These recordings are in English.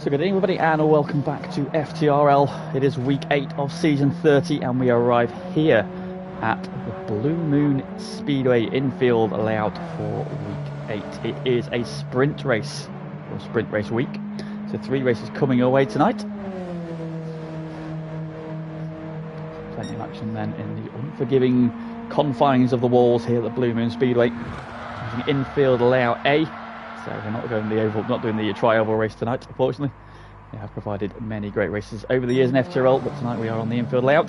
So good evening everybody and welcome back to FTRL. It is week 8 of season 30 and we arrive here at the Blue Moon Speedway Infield layout for week 8. It is a sprint race, or sprint race week, so 3 races coming your way tonight. Plenty of action then in the unforgiving confines of the walls here at the Blue Moon Speedway. Using Infield layout A. So we're not going the oval, not doing the tri-oval race tonight, unfortunately. They have provided many great races over the years in FTRL, but tonight we are on the Infield layout.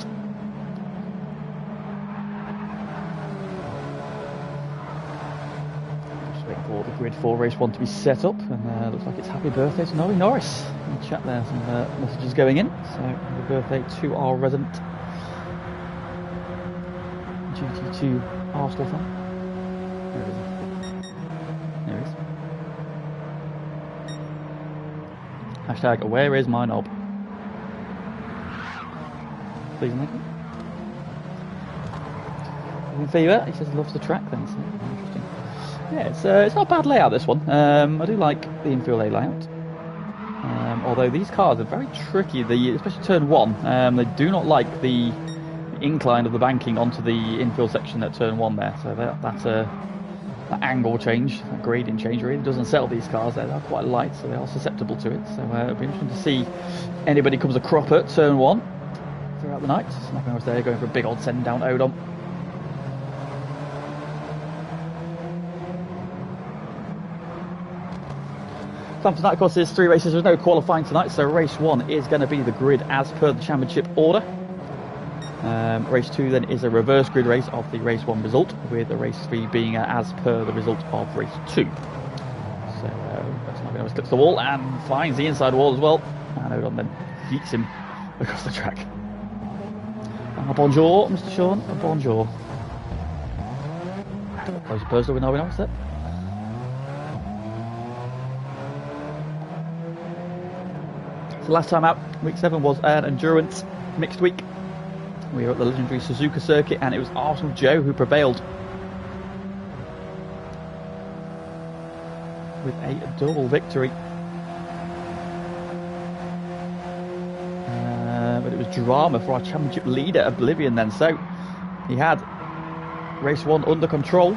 Just waiting for the grid for race 1 to be set up, and looks like it's happy birthday to Norrie Norris. In the chat there, some messages going in. So happy birthday to our resident GT2 Arsenal fan. There it is. There it is. Hashtag, where is my knob? Please make it. In favour, he says he loves the track then, so interesting. Yeah, it's not a bad layout, this one. I do like the Infield A layout. Although these cars are very tricky, especially turn 1. They do not like the incline of the banking onto the infield section at turn 1 there, so that angle change, that gradient change really doesn't settle these cars. They're quite light, so they are susceptible to it. So it'll be interesting to see anybody comes a cropper at turn 1 throughout the night. Snapping was there, going for a big old send down Odom. Plan for tonight, of course, is 3 races. There's no qualifying tonight, so race 1 is going to be the grid as per the championship order. Race 2 then is a reverse grid race of the race 1 result, with the race 3 being as per the result of race 2. So that's not going to clip the wall and finds the inside wall as well, and Odom then yeets him across the track. Bonjour, Mr. Sean. Bonjour. Close personal with Norrie Norris there. So last time out, week 7 was an endurance mixed week. We were at the legendary Suzuka circuit and it was Arsenal Joe who prevailed with a double victory. But it was drama for our championship leader, Oblivion, then. So he had race 1 under control,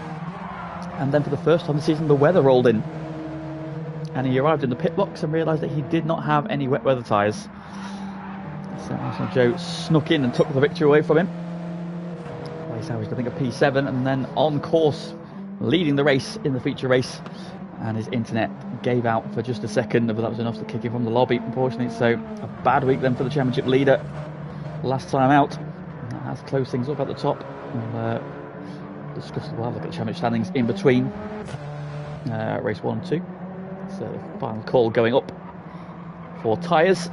and then for the first time this season the weather rolled in. And he arrived in the pit box and realised that he did not have any wet weather tyres. So Arsenal Joe snuck in and took the victory away from him. He salvaged, I think, a P7, and then on course, leading the race in the feature race, and his internet gave out for just a second, but that was enough to kick him from the lobby, unfortunately. So a bad week then for the championship leader. Last time out, that has closed things up at the top. We'll discuss, we'll have a look at the championship standings in between race 1 and 2. So the final call going up for tyres.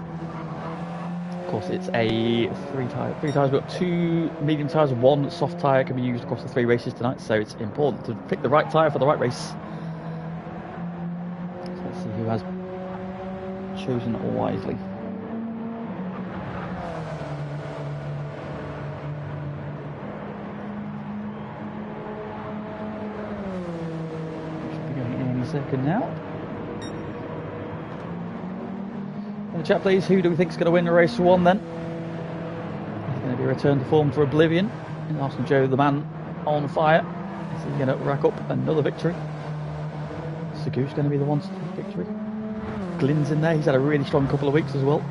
Of course, it's a three tyres. We've got 2 medium tyres, 1 soft tyre can be used across the 3 races tonight. So it's important to pick the right tyre for the right race. So let's see who has chosen wisely. Should be going in any second now. In the chat, please, who do we think is going to win race 1 then? It's going to be a return to form for Oblivion. And Arsenal Joe, the man on fire. Is he going to rack up another victory? Segu's going to be the one to take victory. Glynn's in there. He's had a really strong couple of weeks as well.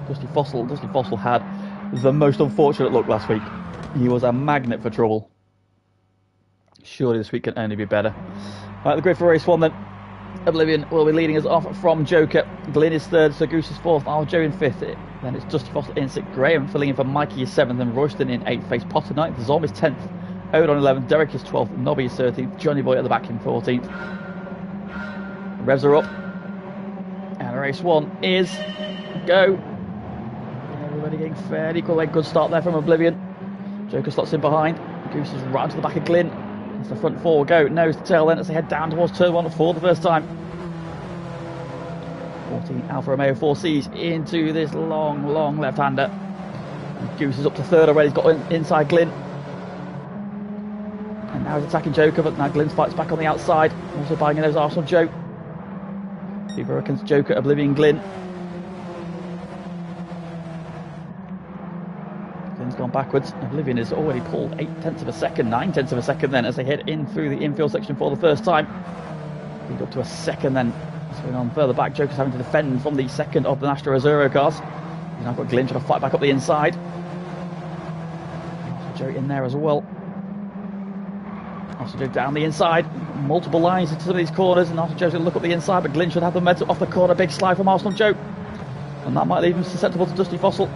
Dusty Fossil had the most unfortunate luck last week. He was a magnet for trouble. Surely this week can only be better. Right, the grid for race 1 then. Oblivion will be leading us off from Joker. Glynn is 3rd, Sir Goose is 4th, Al Joe in 5th. Then it's Dusty Fossil in 6th, Graham filling in for Mikey is 7th, and Royston in 8th, Face Potter 9th, Zom is 10th, Odon 11th, Derek is 12th, Nobby is 13th, Johnny Boy at the back in 14th. Revs are up, and race 1 is go. Everybody getting fairly equal. A good start there from Oblivion. Joker slots in behind. Goose is right to the back of Glynn. It's the front 4 go, nose to tail then as they head down towards turn 1 for the first time. 14 Alfa Romeo 4Cs into this long left-hander. Goose is up to 3rd already, he's got inside Glynn. And now he's attacking Joker, but now Glynn fights back on the outside. Also buying in those Arsenal Joe. People reckons Joker, Oblivion, Glynn. Glynn's gone backwards. Oblivion has already pulled 8/10 of a second, 9/10 of a second then as they head in through the infield section for the first time. Lead up to a second then. What's going on further back? Joker's having to defend from the second of the Astra Azzurro cars. He's now got Glynn trying to fight back up the inside. Joe in there as well. Also Joe down the inside. Multiple lines into some of these corners, and Arsenal Joe's going to look up the inside, but Glynn should have the momentum off the corner. Big slide from Arsenal Joe. And that might leave him susceptible to Dusty Fossil.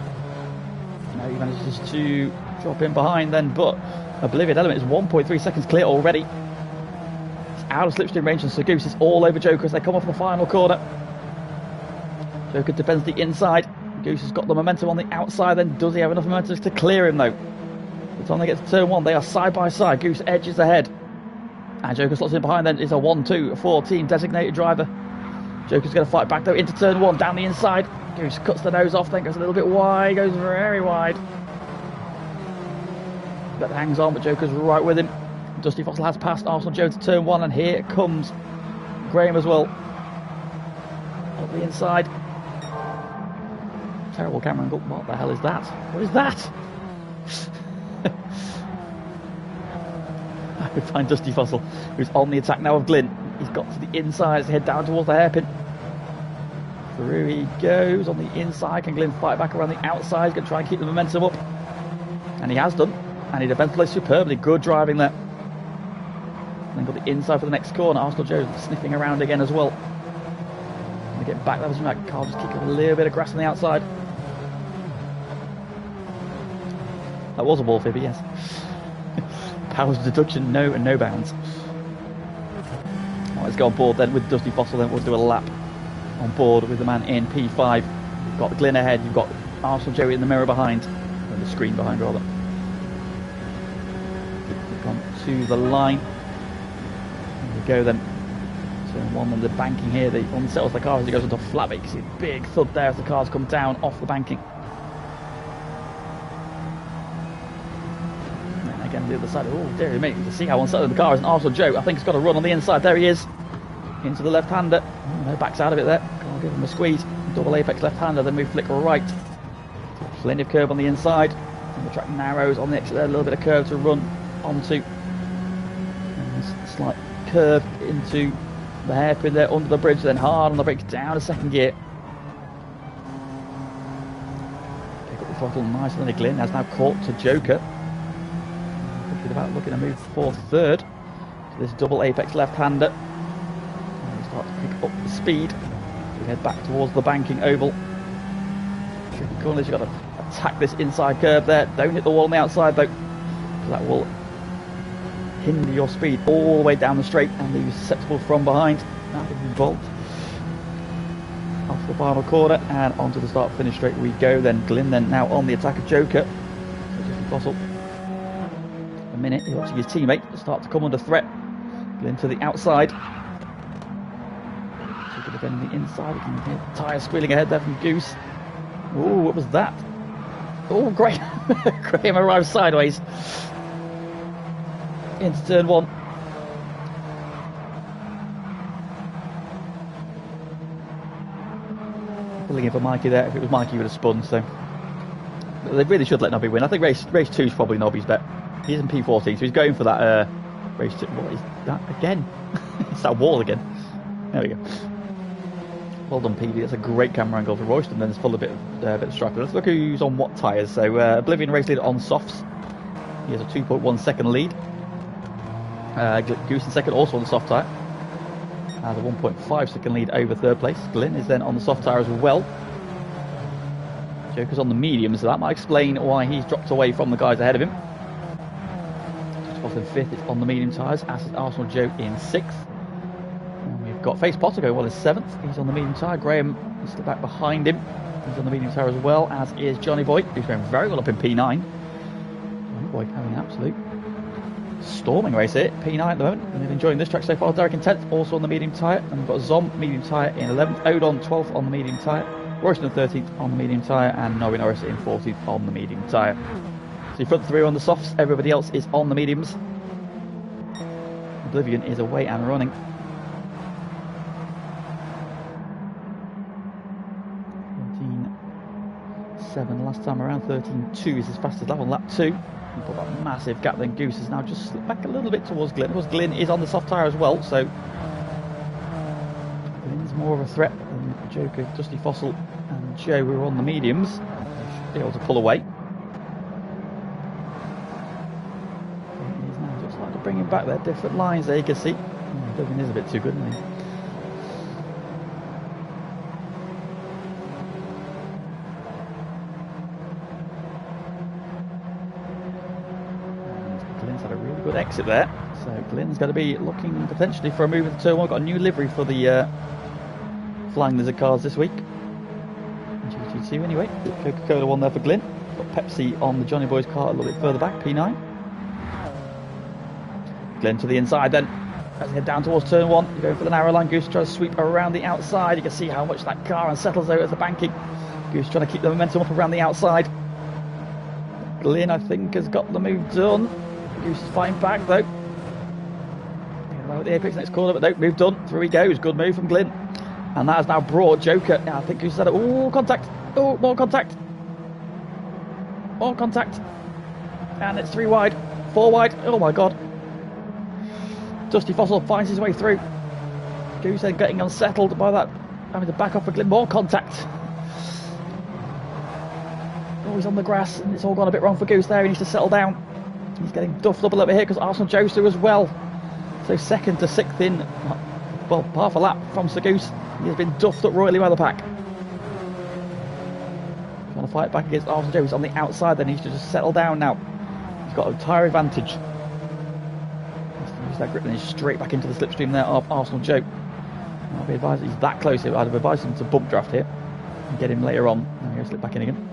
Now he manages to drop in behind then, but Oblivion Element is 1.3 seconds clear already. It's out of slipstream range, and Sir Goose is all over Joker as they come off the final corner. Joker defends the inside. Goose has got the momentum on the outside, then does he have enough momentum to clear him though? By the time they get to turn 1, they are side by side. Goose edges ahead. And Joker slots in behind then. Is a 1-2-4 team designated driver. Joker's going to fight back though into turn 1, down the inside. Goose cuts the nose off, then goes a little bit wide, goes very wide. But hangs on, but Joker's right with him. Dusty Fossil has passed Arsenal Joe to turn 1, and here comes Graham as well. Up the inside. Terrible camera angle. What the hell is that? What is that? I could find Dusty Fossil, who's on the attack now of Glynn. He's got to the inside to head down towards the hairpin. Through he goes on the inside. Can Glynn fight back around the outside? He's going to try and keep the momentum up. And he has done. And he defends the place superbly. Good driving there. Then got the inside for the next corner. Arsenal Joe sniffing around again as well. Going to get back. That was that car just kicking a little bit of grass on the outside. That was a ball fibber, yes. Powers deduction, no and no bounds. Right, let's go on board then with Dusty Fossil. Then we'll do a lap on board with the man in P5. You've got Glynn ahead. You've got Arsenal Joey in the mirror behind, or the screen behind rather. We've gone to the line. There we go then. Turn 1 and the banking here. They unsettles the car as it goes into a flat bit. You see a big thud there as the cars come down off the banking. Again, the other side. Oh, dear me. You can see how unsettled the car is. And Arsenal Joe, I think, has got to run on the inside. There he is. Into the left-hander. No, backs out of it there. I'll give him a squeeze. Double apex left-hander, then move flick right. Plenty of curve on the inside. And the track narrows on the exit there. A little bit of curve to run onto. And slight curve into the hairpin there under the bridge. Then hard on the brakes down to second gear. Pick up the throttle nicer than a Glynn. Has now caught to Joker. About looking to move for 3rd. So this double apex left-hander. start to pick up the speed. We head back towards the banking oval. Tricky corners, you've got to attack this inside curve there. Don't hit the wall on the outside though, because that will hinder your speed all the way down the straight and leave you susceptible from behind. Now we bolt off the final corner and onto the start finish straight we go. Then Glyn then now on the attack of Joker. So just Fossil. A minute, he watching his teammate start to come under threat. Glyn to the outside. Joker defending the inside. We can hear the tyre squealing ahead there from Goose. Ooh, what was that? Oh, Graham. Graham arrives sideways into turn one. Pulling in for Mikey there. If it was Mikey, he would have spun. So they really should let Nobby win. I think race 2 is probably Nobby's bet. He's in P14, so he's going for that race 2. What is that again? It's that wall again. There we go. Well done, PD. That's a great camera angle for Royston. Then it's full of bit of stripe. Let's look who's on what tyres. So Oblivion race leader on softs. He has a 2.1 second lead. Goose in second, also on the soft tyre. Has a 1.5 second lead over third place. Glyn is then on the soft tyre as well. Joker's on the medium, so that might explain why he's dropped away from the guys ahead of him. Just off in fifth, it's on the medium tyres, as is Arsenal Joe in sixth. And we've got Face Potter going well in seventh. He's on the medium tyre. Graham is still back behind him. He's on the medium tyre as well, as is Johnny Boy, who's going very well up in P9. Johnny Boy having an absolute storming race here, P9 at the moment, and they're enjoying this track so far. Derek in 10th, also on the medium tyre, and we've got Zom, medium tyre in 11th, Odon 12th on the medium tyre, Royston 13th on the medium tyre, and Norrie Norris in 14th on the medium tyre. So your front three are on the softs, everybody else is on the mediums. Oblivion is away and running. 13.7 last time around, 13.2 is his fastest lap on lap 2. Put that massive gap, then Goose has now just slipped back a little bit towards Glyn. Of course, Glyn is on the soft tyre as well, so Glyn's more of a threat than Joker, Dusty Fossil, and Joe, who are on the mediums. They should be able to pull away. He's now just like to bring him back there, different lines there, you can see. Devin is a bit too good, isn't he? Good exit there, so Glyn's going to be looking potentially for a move into turn one. Got a new livery for the Flying Lizard cars this week. GT2 anyway. Coca-Cola one there for Glyn. Got Pepsi on the Johnny Boy's car a little bit further back, P9. Glyn to the inside then. As they head down towards turn one, you're going for the narrow line. Goose tries to sweep around the outside. You can see how much that car unsettles out at the banking. Goose trying to keep the momentum up around the outside. Glyn, I think, has got the move done. Goose is fighting back though. At the apex next corner, but no, move done. Through he goes. Good move from Glyn. And that has now brought Joker. I think Goose said it. Oh, contact. Oh, more contact. More contact. And it's 3 wide. 4 wide. Oh my god. Dusty Fossil finds his way through. Goose then getting unsettled by that. Having to back off for Glyn. More contact. Oh, he's on the grass and it's all gone a bit wrong for Goose there. He needs to settle down. He's getting duffed up a little bit here because Arsenal Joe's as well. So second to sixth in, well, half a lap from Sir Goose. He has been duffed up royally by the pack. Trying to fight back against Arsenal Joe. He's on the outside, then he needs to just settle down now. He's got a tyre advantage. Use that grip and he's straight back into the slipstream there of Arsenal Joe. I'll be advised he's that close here. I'd have advised him to bump draft here and get him later on. Now he'll slip back in again.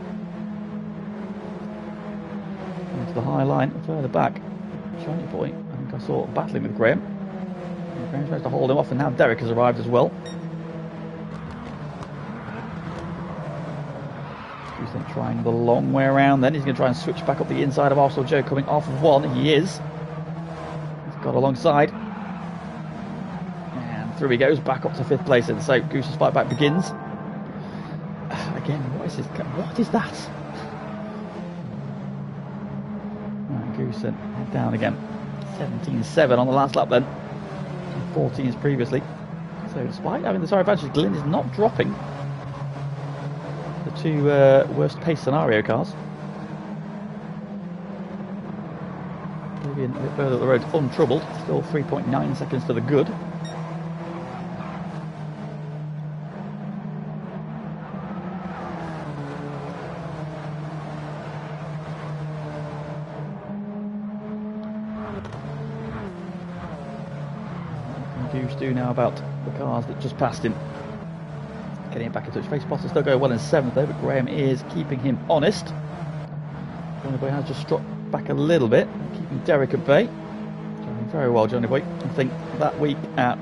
Into the high line, further back. Johnny Boy, I think I saw battling with Graham. Graham tries to hold him off, and now Derek has arrived as well. He's then trying the long way around. Then he's going to try and switch back up the inside of Arsenal Joe, coming off of one. He is. He's got alongside. And through he goes, back up to 5th place. And so Goose's fight back begins. Again, what is this? What is that? Goose then down again. 17.7 on the last lap then. 14s previously. So despite having the tyre advantage, Glyn is not dropping the 2 worst pace scenario cars. Maybe a bit further up the road, untroubled. Still 3.9 seconds to the good. Goose do now about the cars that just passed him? Getting it back in touch. Face Potter still going well in 7th though, but Graham is keeping him honest. Johnny Boy has just dropped back a little bit, keeping Derek at bay. Doing very well, Johnny Boy. I think that week at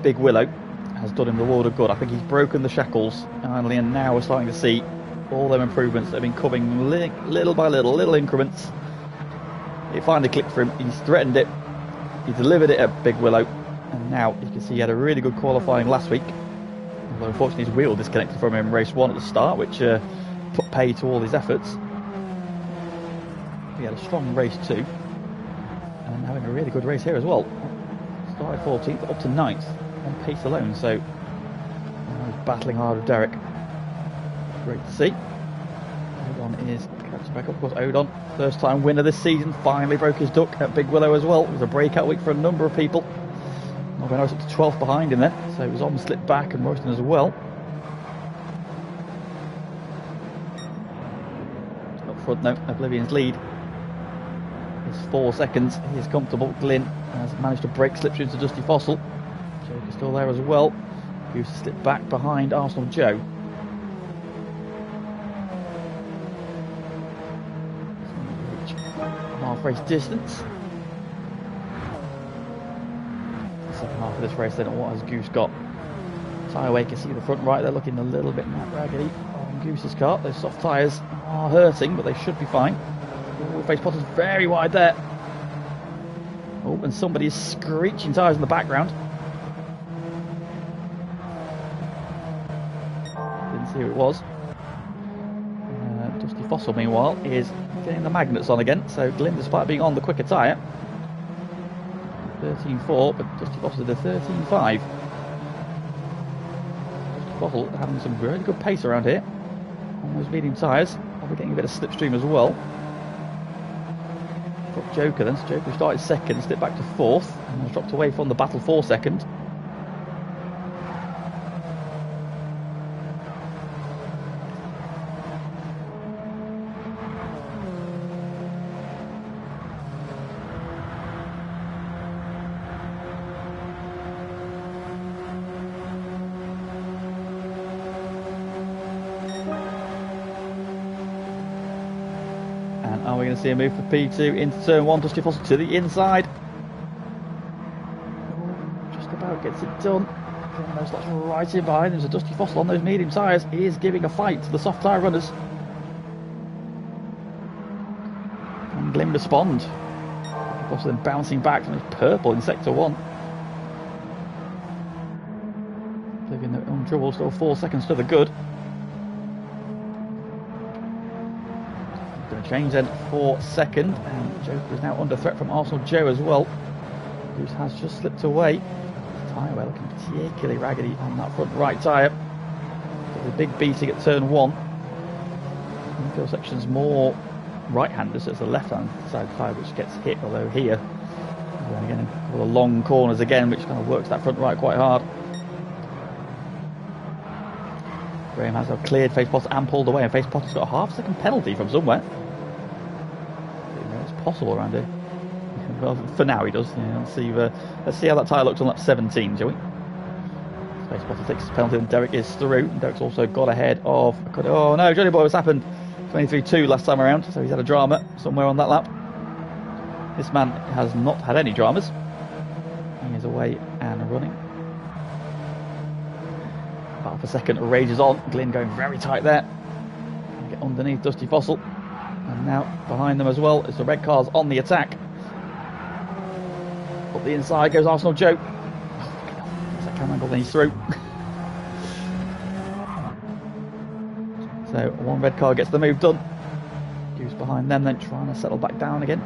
Big Willow has done him the world of good. I think he's broken the shackles finally, and now we're starting to see all them improvements that have been coming little by little increments. It finally clicked for him. He's threatened it. He delivered it at Big Willow, and now you can see he had a really good qualifying last week. Although unfortunately his wheel disconnected from him in race 1 at the start, which put pay to all his efforts. He had a strong race 2, and having a really good race here as well. Started 14th up to 9th on pace alone, so he's battling hard with Derek. Great to see. Odon is catching back up. Of course, Odon, first time winner this season, finally broke his duck at Big Willow as well. It was a breakout week for a number of people. Norbert was up to 12th behind him there, so it was on slipped back, and Royston as well. Up front now, Oblivion's lead is 4 seconds. He is comfortable. Glyn has managed to break slipstream to Dusty Fossil. Joke is still there as well. Goose slipped back behind Arsenal Joe. Half race distance. The second half of this race then, what has Goose got? Tyre can see the front right, they're looking a little bit raggedy on Goose's car. Those soft tyres are hurting, but they should be fine. Oh, Face Potter's very wide there. Oh, and somebody's screeching tyres in the background. Didn't see who it was. Dusty Fossil, meanwhile, is getting the magnets on again. So Glyn, despite being on the quicker tyre, 13.4, but Dusty Fossil did a 13.5. Dusty Fossil having some really good pace around here on those medium tyres. Probably getting a bit of slipstream as well. Got Joker then. So Joker started second, slipped back to 4th, and has dropped away from the battle for second. Are we going to see a move for P2 into turn 1? Dusty Fossil to the inside. Just about gets it done. Those slots right in behind him. So Dusty Fossil on those medium tyres is giving a fight to the soft tyre runners. And Glyn respond. Fossil then bouncing back from his purple in sector 1. Living their own trouble, still 4 seconds to the good. Change then for second, and Joker is now under threat from Arsenal Joe as well, who has just slipped away. Tyre wear looking particularly raggedy on that front right tyre. There's a big beating at turn 1. Infield section's more right-handed, so it's the left-hand side tyre which gets hit, although here, then again, a couple of long corners again, which kind of works that front right quite hard. Graham has now cleared Face Potter and pulled away, and Face Potter's got a half-second penalty from somewhere. It's possible around here. Well, for now he does. Let's see how that tyre looks on lap 17, shall we? Face Potter takes his penalty, and Derek is through. Derek's also got ahead of... Oh no, Johnny Boy, what's happened? 23.2 last time around, so he's had a drama somewhere on that lap. This man has not had any dramas. He is away and running. Half a second rages on. Glyn going very tight there. Get underneath Dusty Fossil. And now behind them as well is the red cars on the attack. Up the inside goes Arsenal Joe. That's that camera angle, then he's through. So one red car gets the move done. Goose behind them then trying to settle back down again.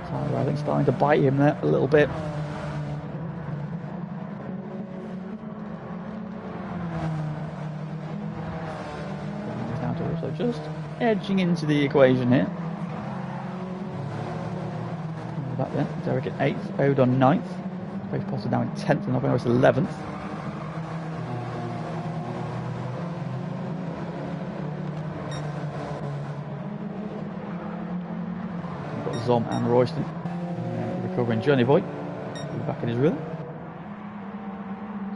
Tyler, I think, starting to bite him there a little bit. So just edging into the equation here. That then, Derek at 8th, Odon 9th, Face Potter now in 10th, and Norbert 11th. We've got Zom and Royston Covering Johnny Boy. Back in his rhythm.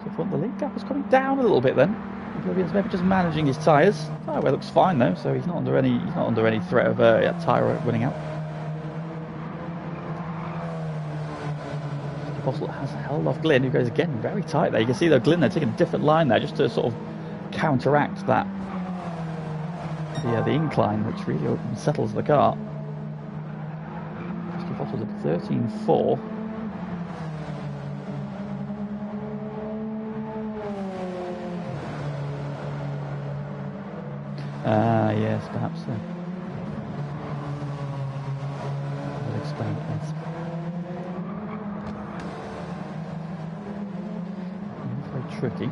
So front the lead gap is coming down a little bit then. Oblivion's maybe just managing his tyres. Oh, well, looks fine though, so he's not under any threat of tyre running out. Fossil has held off Glyn, who goes again very tight there. You can see though Glyn, they're taking a different line there just to sort of counteract that the incline, which really settles the car. Fossil's at 13.4. Yes, perhaps so. That would explain it, yes. Very tricky.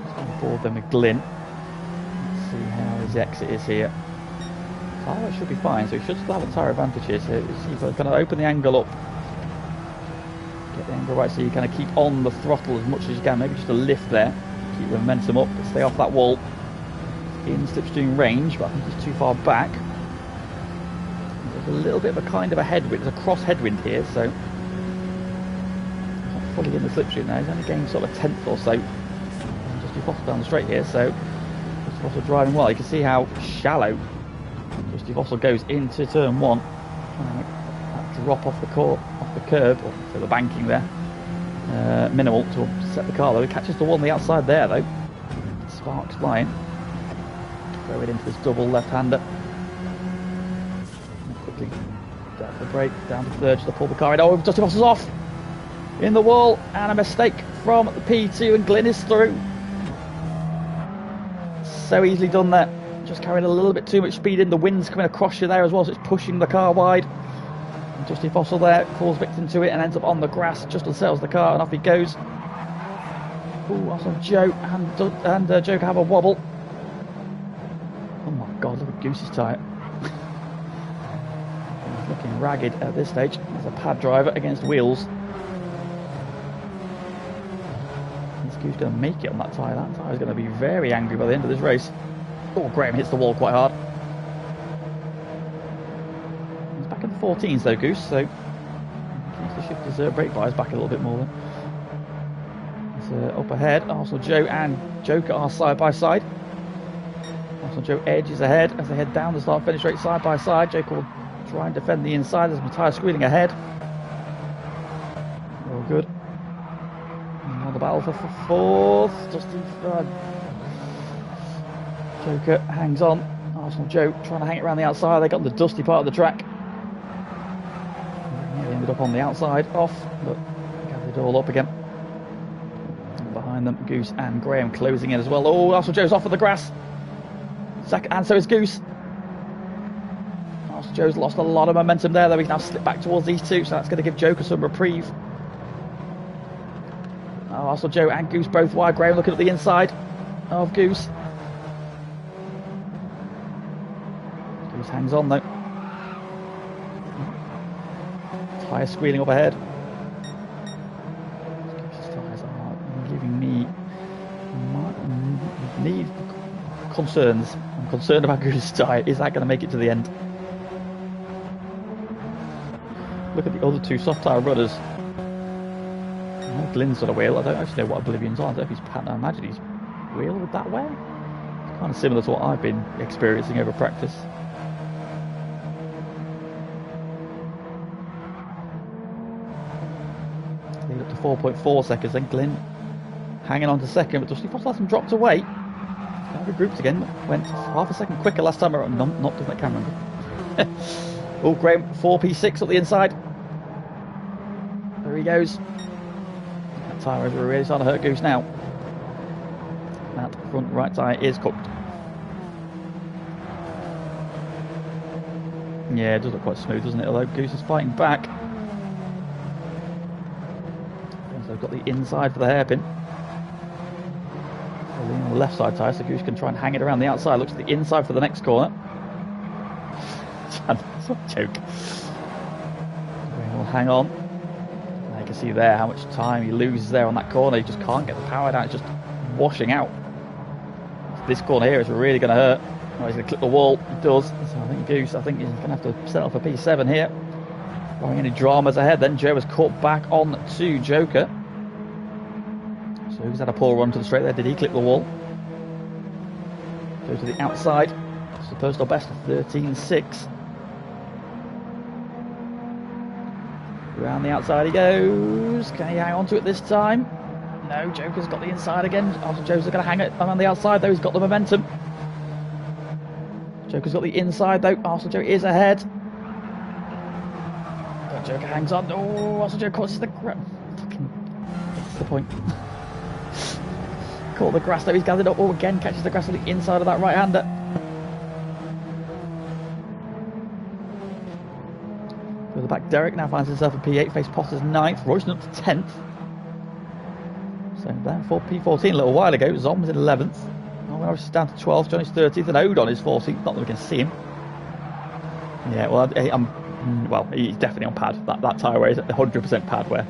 Just on board them with Glyn. Let's see how his exit is here. Oh, it should be fine, so he should still have a tyre advantage here. So you've got to open the angle up. Get the angle right so you kind of keep on the throttle as much as you can. Maybe just a lift there. Keep the momentum up, but stay off that wall. In slipstream range, but I think he's too far back. There's a little bit of a kind of a headwind, there's a cross headwind here, so he's not fully in the slipstream now. He's only gained sort of a tenth or so. Just Fossil down the straight here, so just Fossil driving well. You can see how shallow Just Fossil goes into turn one, trying to make that drop off the curb, or so the banking there, minimal to set the car though. He catches the one on the outside there though. Sparks flying. Throw it into this double left-hander. Quickly down the brake, down to third, just to pull the car in. Oh, Dusty Fossil's off in the wall, and a mistake from the P2, and Glyn is through. So easily done there. Just carrying a little bit too much speed in. The wind's coming across you there as well, so it's pushing the car wide. And Dusty Fossil there falls victim to it and ends up on the grass, just unsettles the car, and off he goes. Ooh, also Joe and Joe can have a wobble. Oh my god, look at Goose's tyre. He's looking ragged at this stage as a pad driver against wheels. Is Goose going to make it on that tyre? That tyre is going to be very angry by the end of this race. Oh, Graham hits the wall quite hard. He's back in the 14s though, Goose, so he needs to shift his brake bias back a little bit more then. Up ahead, Arsenal Joe and Joker are side by side. Arsenal Joe edges ahead as they head down the start finish straight side by side. Joker will try and defend the inside. There's Matthias squealing ahead. All good. And on the battle for fourth. Dusty Joker hangs on. Arsenal Joe trying to hang it around the outside. They got the dusty part of the track. They ended up on the outside off, but gathered it all up again. Behind them, Goose and Graham closing in as well. Oh, Arsenal Joe's off of the grass. And so is Goose. Arsenal Joe's lost a lot of momentum there, though. He can now slip back towards these two, so that's going to give Joker some reprieve. Oh, Arsenal Joe and Goose both wide. Graham looking at the inside of Goose. Goose hangs on though. Tyre squealing up ahead. Need concerns. I'm concerned about Goose's tyre. Is that going to make it to the end? Look at the other two soft tyre runners. I know Glyn's on a wheel. I don't actually know what Oblivion's on. I don't know if he's pattern. I imagine he's wheeled that way. It's kind of similar to what I've been experiencing over practice. Lead up to 4.4 seconds. Then Glyn hanging on to second, but Dusty Fossil hasn't dropped away. Regrouped again, went half a second quicker last time around. Not doing that camera angle. Oh, Graham, 4P6 at the inside. There he goes. That tyre is really starting to hurt Goose now. That front right tyre is cooked. Yeah, it does look quite smooth, doesn't it? Although Goose is fighting back. So they've got the inside for the hairpin. On the left side tyre, so Goose can try and hang it around the outside. Looks at the inside for the next corner. That's a joke. We'll hang on. And you can see there how much time he loses there on that corner. He just can't get the power down. It's just washing out. This corner here is really going to hurt. Oh, he's going to clip the wall. He does. So I think Goose, he's going to have to set off a P7 here. Barring any dramas ahead, then Joe was caught back on to Joker. So he's had a poor run to the straight there. Did he clip the wall? Go to the outside. It's the personal best of 13.6. Around the outside he goes. Can he hang on to it this time? No, Joker's got the inside again. Arsenal Joe's going to hang it around the outside though. He's got the momentum. Joker's got the inside though. Arsenal Joe is ahead. But Joker hangs on. Oh, Arsenal Joe crosses the ground. That's the point. Caught the grass though. He's gathered up. Oh, again catches the grass on the inside of that right-hander. Further back, Derek now finds himself in P8. Face Potter's 9th. Royston up to 10th. So down for P14 a little while ago. Zom was in 11th. Norris is down to 12th. Johnny's 30th. And Odon is 14th. Not that we can see him. Yeah, well, he's definitely on pad. That tyre wear is 100% pad wear.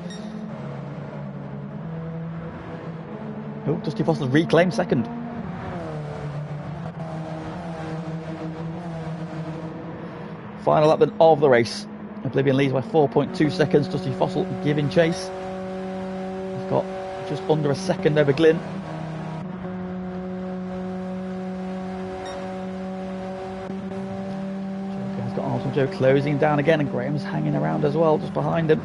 Oh, Dusty Fossil reclaimed second. Final lap then of the race. Oblivion leads by 4.2 seconds. Dusty Fossil giving chase. He's got just under a second over Glyn. Joker's got Arsenal Joe closing down again, and Graham's hanging around as well, just behind him.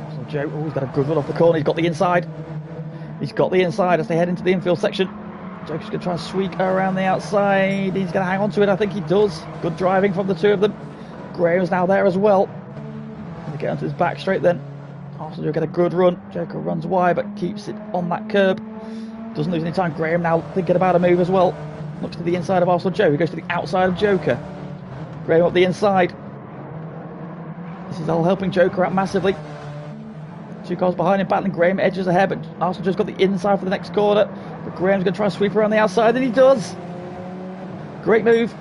Arsenal Joe, oh, he's got a good run off the corner. He's got the inside. He's got the inside as they head into the infield section. Joker's going to try and squeak around the outside. He's going to hang on to it. I think he does. Good driving from the two of them. Graham's now there as well. Going to get onto his back straight then. Arsenal Joker get a good run. Joker runs wide but keeps it on that curb. Doesn't lose any time. Graham now thinking about a move as well. Looks to the inside of Arsenal Joe. He goes to the outside of Joker. Graham up the inside. This is all helping Joker out massively. Two cars behind him battling. Graham edges ahead, but Arsenal just got the inside for the next corner. But Graham's going to try and sweep around the outside, and he does. Great move.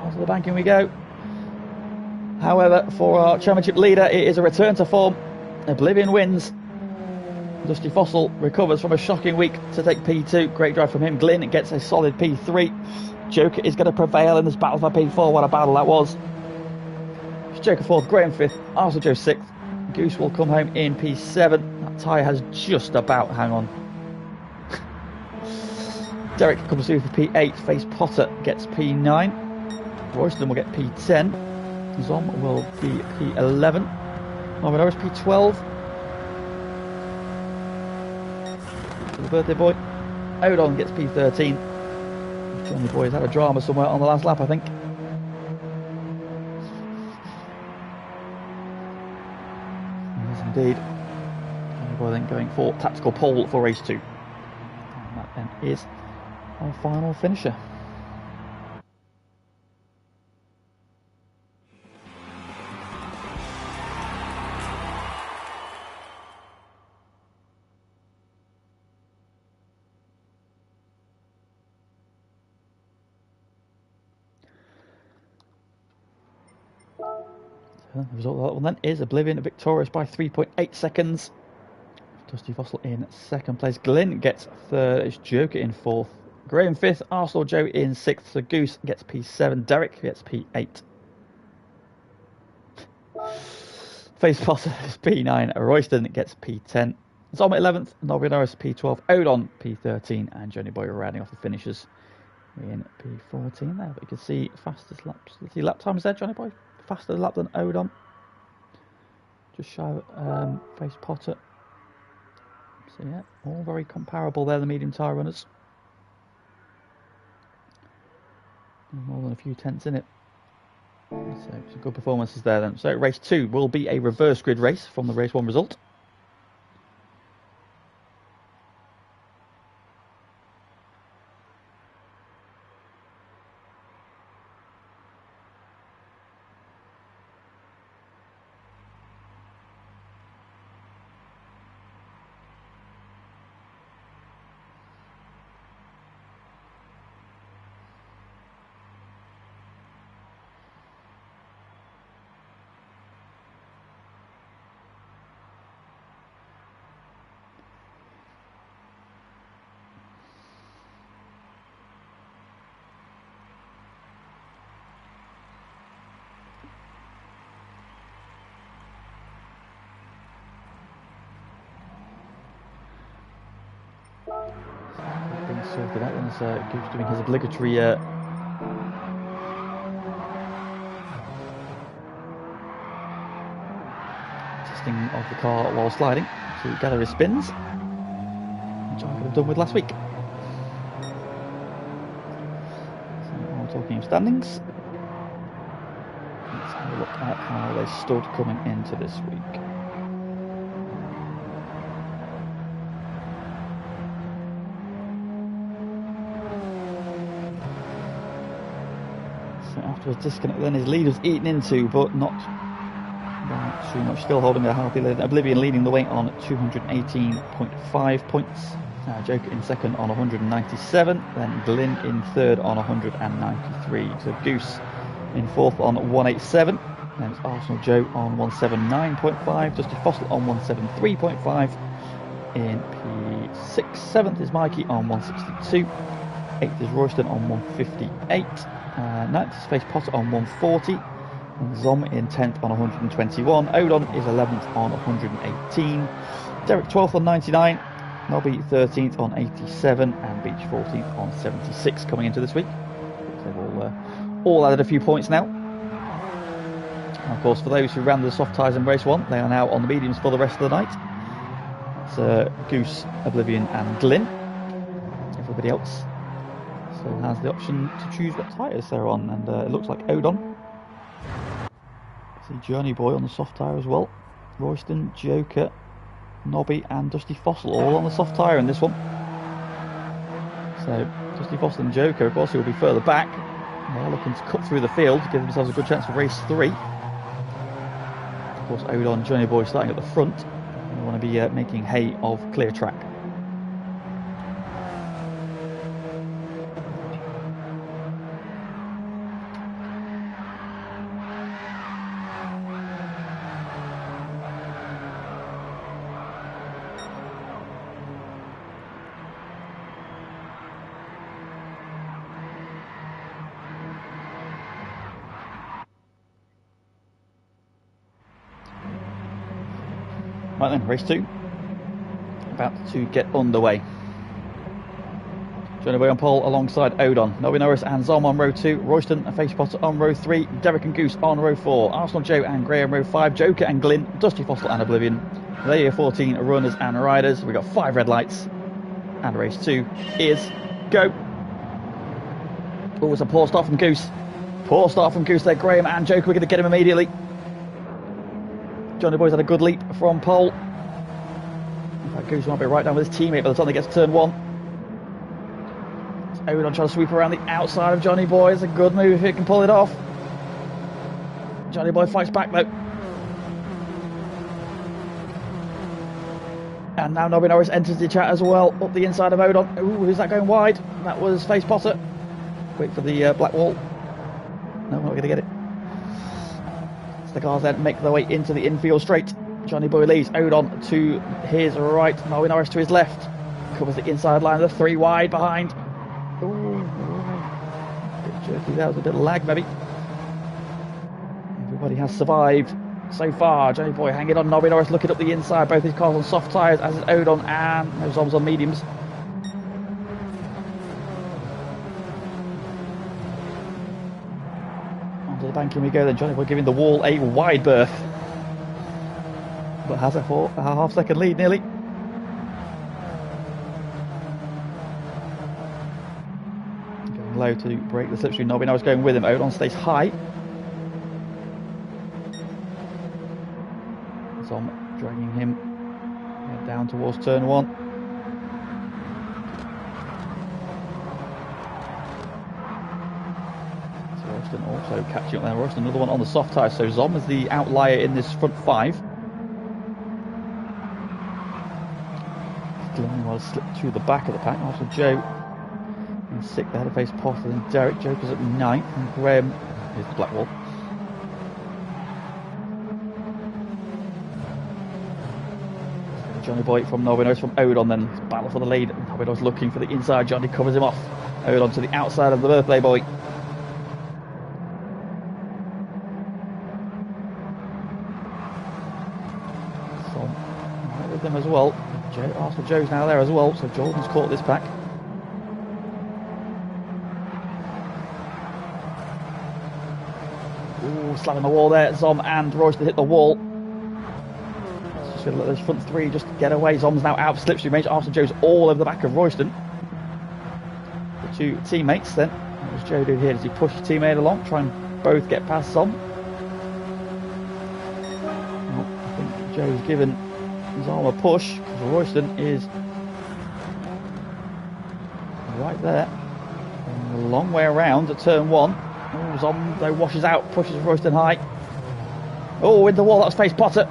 Onto the banking we go. However, for our championship leader, it is a return to form. Oblivion wins. Dusty Fossil recovers from a shocking week to take P2. Great drive from him. Glyn gets a solid P3. Joker is going to prevail in this battle for P4. What a battle that was. Joker 4th, Graham 5th, Arsenal Joe 6th. Goose will come home in P7. That tyre has just about hang on. Derek comes through for P8. Face Potter gets P9. Royston will get P10. Zom will be P11. Marvin Norris P12. For the birthday boy. Odon gets P13. Johnny Boy has had a drama somewhere on the last lap, I think. Indeed. Johnny Boy then going for tactical pole for race 2. And that then is our final finisher. The result of that one then is Oblivion victorious by 3.8 seconds. Dusty Fossil in 2nd place. Glyn gets 3rd. It's Joker in 4th. Graham 5th. Arsenal Joe in 6th. So Goose gets P7. Derek gets P8. Face Potter is P9. Royston gets P10. Zom at 11th. Norby Norris P12. Odon P13. And Johnny Boy rounding off the finishers in P14 there. But you can see fastest laps. See lap times there, Johnny Boy. Faster lap than Odon. Just shy of Face Potter. So yeah, all very comparable there, the medium tyre runners. More than a few tenths in it. So some good performances there then. So race 2 will be a reverse grid race from the race 1 result. Being sorted out then as Goose doing his obligatory testing of the car while sliding to gather his spins, which I could have done with last week. So while talking of standings, let's have a look at how they stood coming into this week. So after his disconnect then his lead was eaten into, but not by too much, still holding a healthy lead. Oblivion leading the way on 218.5 points, Joker in second on 197, then Glyn in third on 193, so Goose in fourth on 187, then it's Arsenal Joe on 179.5, Dusty Fossil on 173.5 in P6, 7th is Mikey on 162, 8th is Royston on 158, 9th is Face Potter on 140, and Zom in 10th on 121, Odon is 11th on 118, Derek 12th on 99, Nobby 13th on 87, and Beach 14th on 76 coming into this week. They've all added a few points now. And of course, for those who ran the soft tyres in race 1, they are now on the mediums for the rest of the night. It's Goose, Oblivion and Glyn. Everybody else still has the option to choose what tyres they're on, and it looks like Odon. See Journey Boy on the soft tyre as well. Royston, Joker, Nobby and Dusty Fossil all on the soft tyre in this one. So Dusty Fossil and Joker, of course, who will be further back. They're looking to cut through the field to give themselves a good chance for race 3. Of course, Odon and Journey Boy starting at the front. They want to be making hay of clear track. Right then, race 2, about to get underway. Journey Boy on pole alongside Odon, Nobby Norris and Zom on row 2, Royston and Face Potter on row 3, Derek and Goose on row 4, Arsenal Joe and Gray on row 5, Joker and Glyn, Dusty Fossil and Oblivion. There are 14 runners and riders. We've got 5 red lights, and race 2 is go. Oh, it's a poor start from Goose. Poor start from Goose there. Graham and Joker, we're going to get him immediately. Johnny Boy's had a good leap from pole. In fact, Goose might be right down with his teammate by the time they get to turn 1. It's Odon trying to sweep around the outside of Johnny Boy. It's a good move if he can pull it off. Johnny Boy fights back though. And now Nobby Norris enters the chat as well, up the inside of Odon. Ooh, who's that going wide? That was Face Potter. Wait for the black wall. No, we're not going to get it. The cars then make their way into the infield straight. Johnny Boy leads Odon to his right, Nobby Norris to his left. Covers the inside line of the 3 wide behind. Ooh, bit jerky, that was a bit of lag maybe. Everybody has survived so far. Johnny Boy hanging on, Nobby Norris looking up the inside. Both his cars on soft tyres, as is Odon and Zom's on mediums. Onto the banking we go then. Johnny Boy giving the wall a wide berth, but has a half-second lead nearly. Going low to break the slipstream. Nobby Norris going with him. Odon stays high. Zom dragging him down towards turn 1. Royston also catching up there. Royston another one on the soft tyre, so Zom is the outlier in this front 5. Glenn was slipped through the back of the pack. Also Joe in 6th ahead of Face Potter, then Derek. Joker's at 9th, and Graham is the black wall. Johnny Boy from Nobby Norris from Odon, then battle for the lead. Nobby Norris looking for the inside. Johnny covers him off. Odon to the outside of the birthday boy. So right with them as well. Arsenal Joe's now there as well, so Jordan's caught this pack. Ooh, slamming the wall there. Zom and Royston hit the wall. Just gonna let those front three just get away. Zom's now out of slipstream range. Arsenal Joe's all over the back of Royston. The two teammates then. What does Joe do here? Does he push his teammate along? Try and both get past Zom? Well, I think Joe's given Zom a push because Royston is right there. And a long way around at turn one. Oh, Zom though washes out, pushes Royston high. Oh, into the wall, that was face Potter.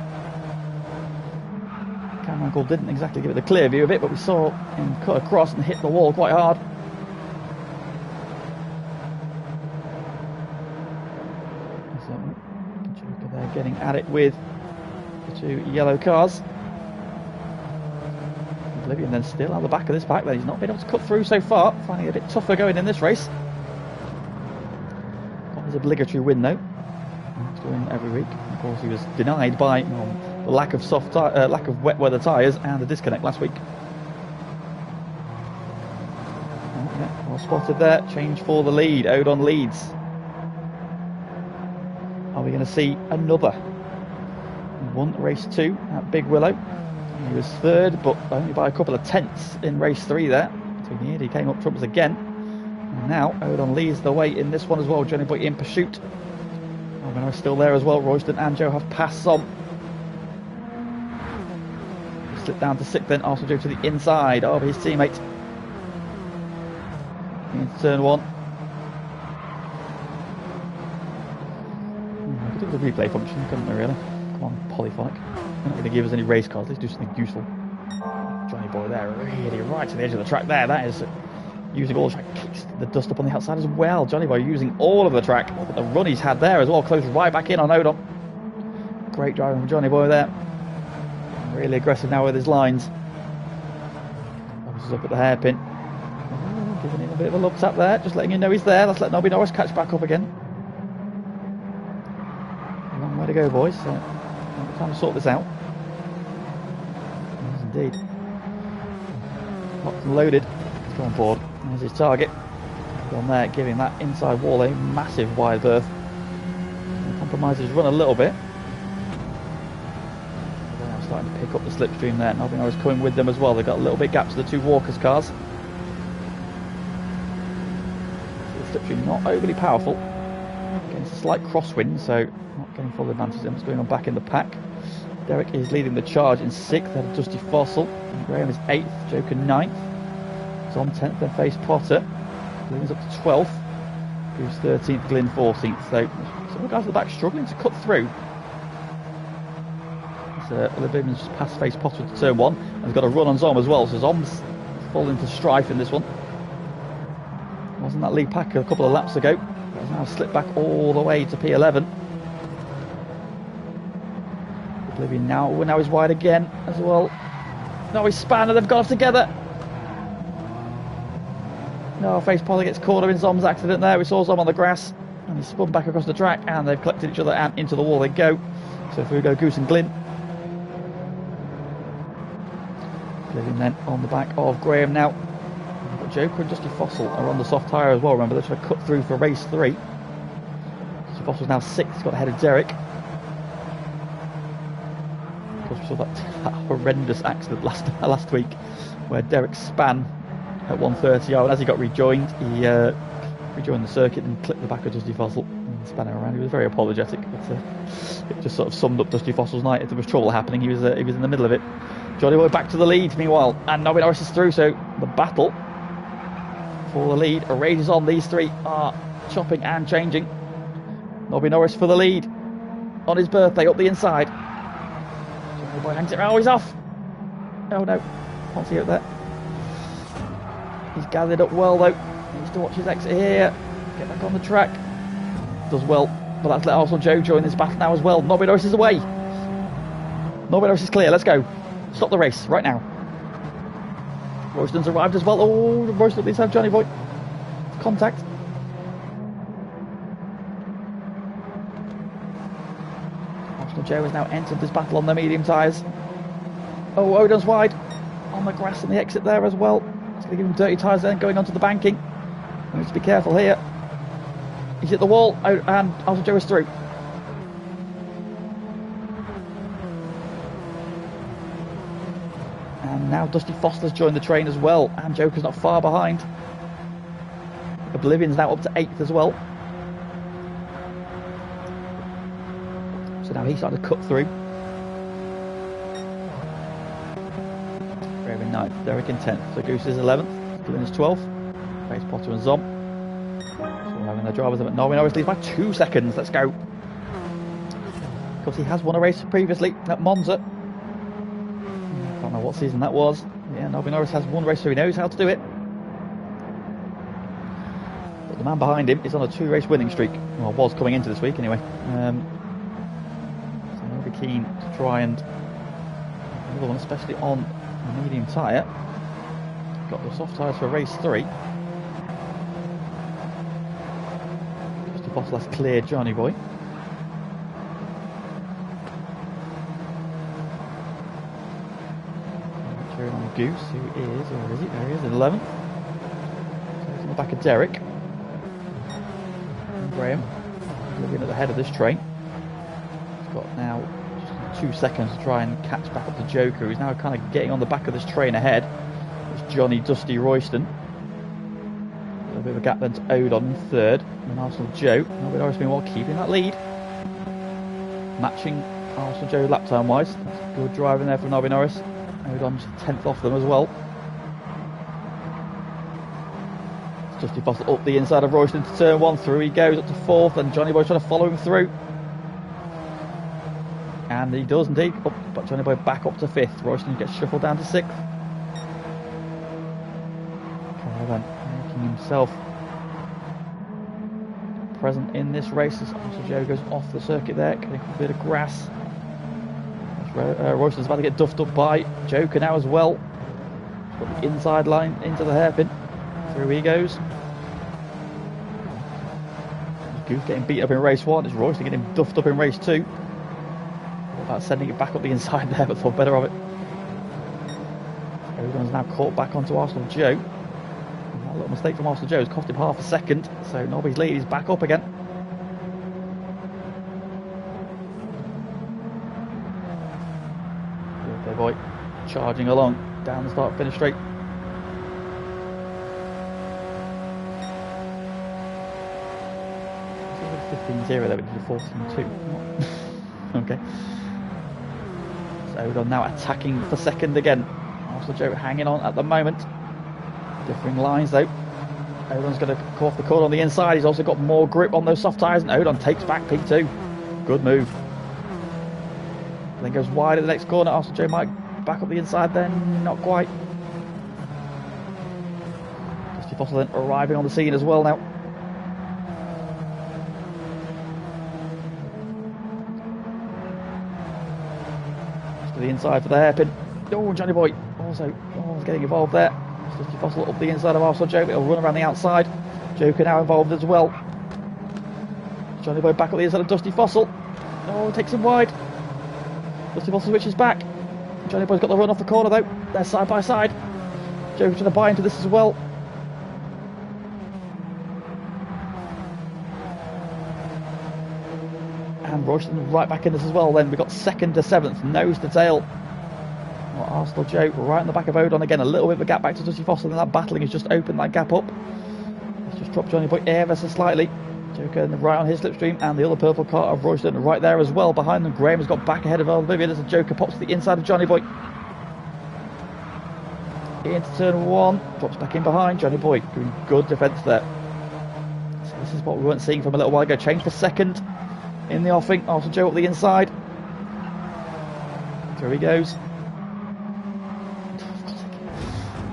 Carmichael didn't exactly give it the clear view of it, but we saw him cut across and hit the wall quite hard. So, Joker there getting at it with the two yellow cars. Oblivion then still out the back of this pack, then he's not been able to cut through so far, finding it a bit tougher going in this race. His obligatory win though. He's to win every week. Of course, he was denied by the lack of lack of wet weather tyres and the disconnect last week. Oh, yeah, well spotted there. Change for the lead. Odon leads. Are we going to see another? He won race 2 at Big Willow. He was third, but only by a couple of tenths in race 3 there. So he came up trumps again. And now Odon leads the way in this one as well. Johnny Boy in pursuit. Albano's still there as well. Royston and Joe have passed Zom. Slip down to 6th then. Arsenal Joe to the inside of his teammate. Into turn 1. We could do the replay function, couldn't we really? Come on, Polyphonic. They're not going to give us any race cars. Let's do something useful. Johnny Boy there, really right to the edge of the track there. That is using all the track, kicks the dust up on the outside as well. Johnny Boy using all of the track. Look at the run he's had there as well. Close right back in on Odon. Great driving from Johnny Boy there. Really aggressive now with his lines. Bounces up at the hairpin. Giving him a bit of a love tap there. Just letting you know he's there. Let's let Nobby Norris catch back up again. A long way to go, boys. So time to sort this out. Yes, indeed. Locked and loaded. Let's go on board. There's his target. On there, giving that inside wall a massive wide berth. Compromise his run a little bit. They're now starting to pick up the slipstream there. Nobby Norris coming with them as well. They've got a little bit gap to the two Walkers cars. The slipstream not overly powerful. Getting a slight crosswind, so not getting full advantage. What's going on back in the pack? Derek is leading the charge in 6th. Then Dusty Fossil. And Graham is 8th. Joker 9th. He's on 10th. Then Face Potter. Glynn's up to 12th. Who's 13th. Glynn 14th. So some of the guys at the back struggling to cut through. Olivier's just past Face Potter to turn 1. And he's got a run on Zom as well. So Zom's falling into strife in this one. Wasn't that lead pack a couple of laps ago. He's now slipped back all the way to P11. Oblivion now he's wide again as well. Now he's spanned and they've gone off together. No, Face Potter gets caught up in Zom's accident there. We saw Zom on the grass and he spun back across the track and they've collected each other and into the wall they go. So through go Goose and Glynn. Oblivion then on the back of Graham now. Joker and Dusty Fossil are on the soft tyre as well. Remember, they're trying to cut through for race 3. Dusty Fossil's now 6th, got ahead of Derek. Of course, we saw that horrendous accident last week where Derek span at 130. And as he got rejoined, he rejoined the circuit and clipped the back of Dusty Fossil and span him around. He was very apologetic, but it just sort of summed up Dusty Fossil's night. If there was trouble happening, he was in the middle of it. Johnny Boy back to the lead, meanwhile, and Nobby Norris is through, so the battle for the lead rages on. These three are chopping and changing. Nobby Norris for the lead on his birthday up the inside. Johnny Boy hangs it. Oh, he's off. Oh no, can't see it there. He's gathered up well though. He needs to watch his exit here. Get back on the track. Does well, but that's let Arsenal Joe join this battle now as well. Nobby Norris is away. Nobby Norris is clear. Let's go. Stop the race right now. Royston's arrived as well. Oh, Royston needs to have Johnny Boy. Contact. Arsenal Joe has now entered this battle on the medium tyres. Oh, Odon's wide. on the grass on the exit there as well. It's going to give him dirty tyres then, going onto the banking. He needs to be careful here. He's hit the wall, and Arsenal Joe is through. And now Dusty Foster's joined the train as well, and Joker's not far behind. Oblivion's now up to 8th as well. So now he's starting to cut through. Raven 9th, Derek in 10th. So Goose is 11th, Glyn is 12th. Face Potter and Zom. So we're having the drivers up at Norway. Norris leads by 2 seconds. Let's go. Of course, he has won a race previously at Monza. I don't know what season that was. Yeah, Norway Norris has won a race, so he knows how to do it. But the man behind him is on a 2-race winning streak. Well, was coming into this week anyway. So he'll be keen to try and another one, especially on the medium tyre. Got the soft tyres for race 3. Just a bottle has cleared Johnny Boy. On Goose, who is, or is he? There he is, in 11th. So he's on the back of Derek. And Graham looking at the head of this train. He's got now just 2 seconds to try and catch back up to Joker, who's now kind of getting on the back of this train ahead. It's Johnny Dusty Royston. A little bit of a gap then to Odon in 3rd. And then Arsenal Joe. Norway Norris meanwhile keeping that lead. Matching Arsenal Joe lap time wise. That's good driving there from Norway Norris. Odon's 10th off them as well. Dusty Foster up the inside of Royston to turn 1. Through he goes up to 4th, and Johnny Boy's trying to follow him through. And he does indeed. But Johnny Boy back up to 5th. Royston gets shuffled down to 6th. Caravan making himself present in this race as Arsenal Joe goes off the circuit there, getting a bit of grass. Royston's about to get duffed up by Joker now as well. Got the inside line into the hairpin. Through he goes. Goose getting beat up in race 1. It's Royston getting duffed up in race 2. Thought about sending it back up the inside there, but thought better of it. Odon's now caught back onto Arsenal Joe. And that little mistake from Arsenal Joe has cost him half a second. So Nobby's lead is back up again. Boy charging along down the start finish straight. It's 15-0 there, but it's 14-2. Okay. So Odon now attacking for second again. Arsenal Joe hanging on at the moment. Differing lines though. Odon's going to go off the corner on the inside. He's also got more grip on those soft tyres, and Odon takes back P2. Good move. Then goes wide at the next corner. Arsenal Joe might back up the inside then, not quite. Dusty Foster then arriving on the scene as well now. Just to the inside for the hairpin. Oh, Johnny Boy also getting involved there. Dusty Foster up the inside of Arsenal Joe, but he'll run around the outside. Joker now involved as well. Johnny Boy back up the inside of Dusty Foster. Oh, takes him wide. Dusty Foster switches back. Johnny Boy's got the run off the corner though. They're side by side. Joker's trying to buy into this as well. And Royston right back in this as well then. We've got 2nd to 7th, nose to tail. Well, Arsenal Joe right on the back of Odon again. A little bit of a gap back to Dusty Foster, and that battling has just opened that gap up. Let's just drop Johnny Boy ever so slightly. Joker right on his slipstream, and the other purple car of Royston right there as well behind them. Graham has got back ahead of Oblivion as the Joker pops to the inside of Johnny Boy. Into turn 1, drops back in behind. Johnny Boy doing good defence there. So this is what we weren't seeing from a little while ago. Change for second in the offing. Arsenal Joe up the inside. There he goes.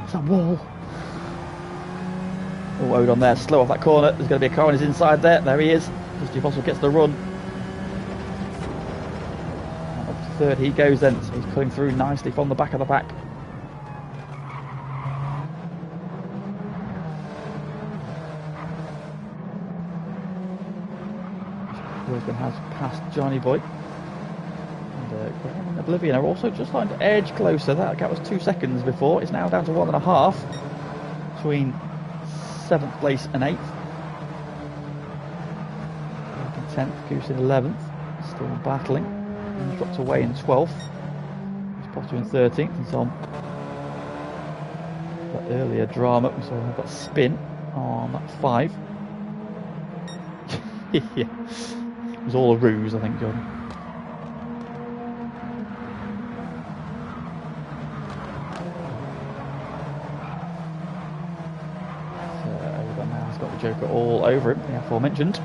It's a wall. Oh, Odon there, slow off that corner. There's going to be a car on his inside there. There he is. Dusty Foster gets the run. And up to 3rd he goes then. So he's coming through nicely from the back of the pack. Royston has passed Johnny Boy. And And Oblivion are also just starting to edge closer. That gap was 2 seconds before. It's now down to 1.5 between 7th place and 8th. 10th, Goose in 11th. Still battling. He's dropped away in 12th. He's Potter in 13th and so on. That earlier drama, we saw that spin on 5. Yeah. It was all a ruse, I think, Jordan. So now he's got the Joker all over him, the aforementioned.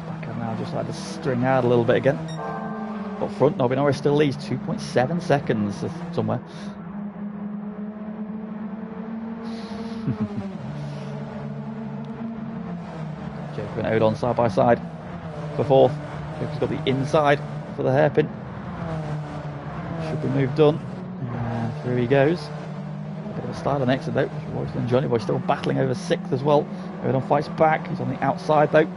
Back up now, just like to string out a little bit again. Up front, Nobby Norris still leads 2.7 seconds somewhere. Joker and Odon side by side for 4th. Joker's got the inside for the hairpin. Should be move done. And through he goes. A bit of a start on exit though. Royston and Johnny Boy still battling over 6th as well. Odon fights back. He's on the outside though.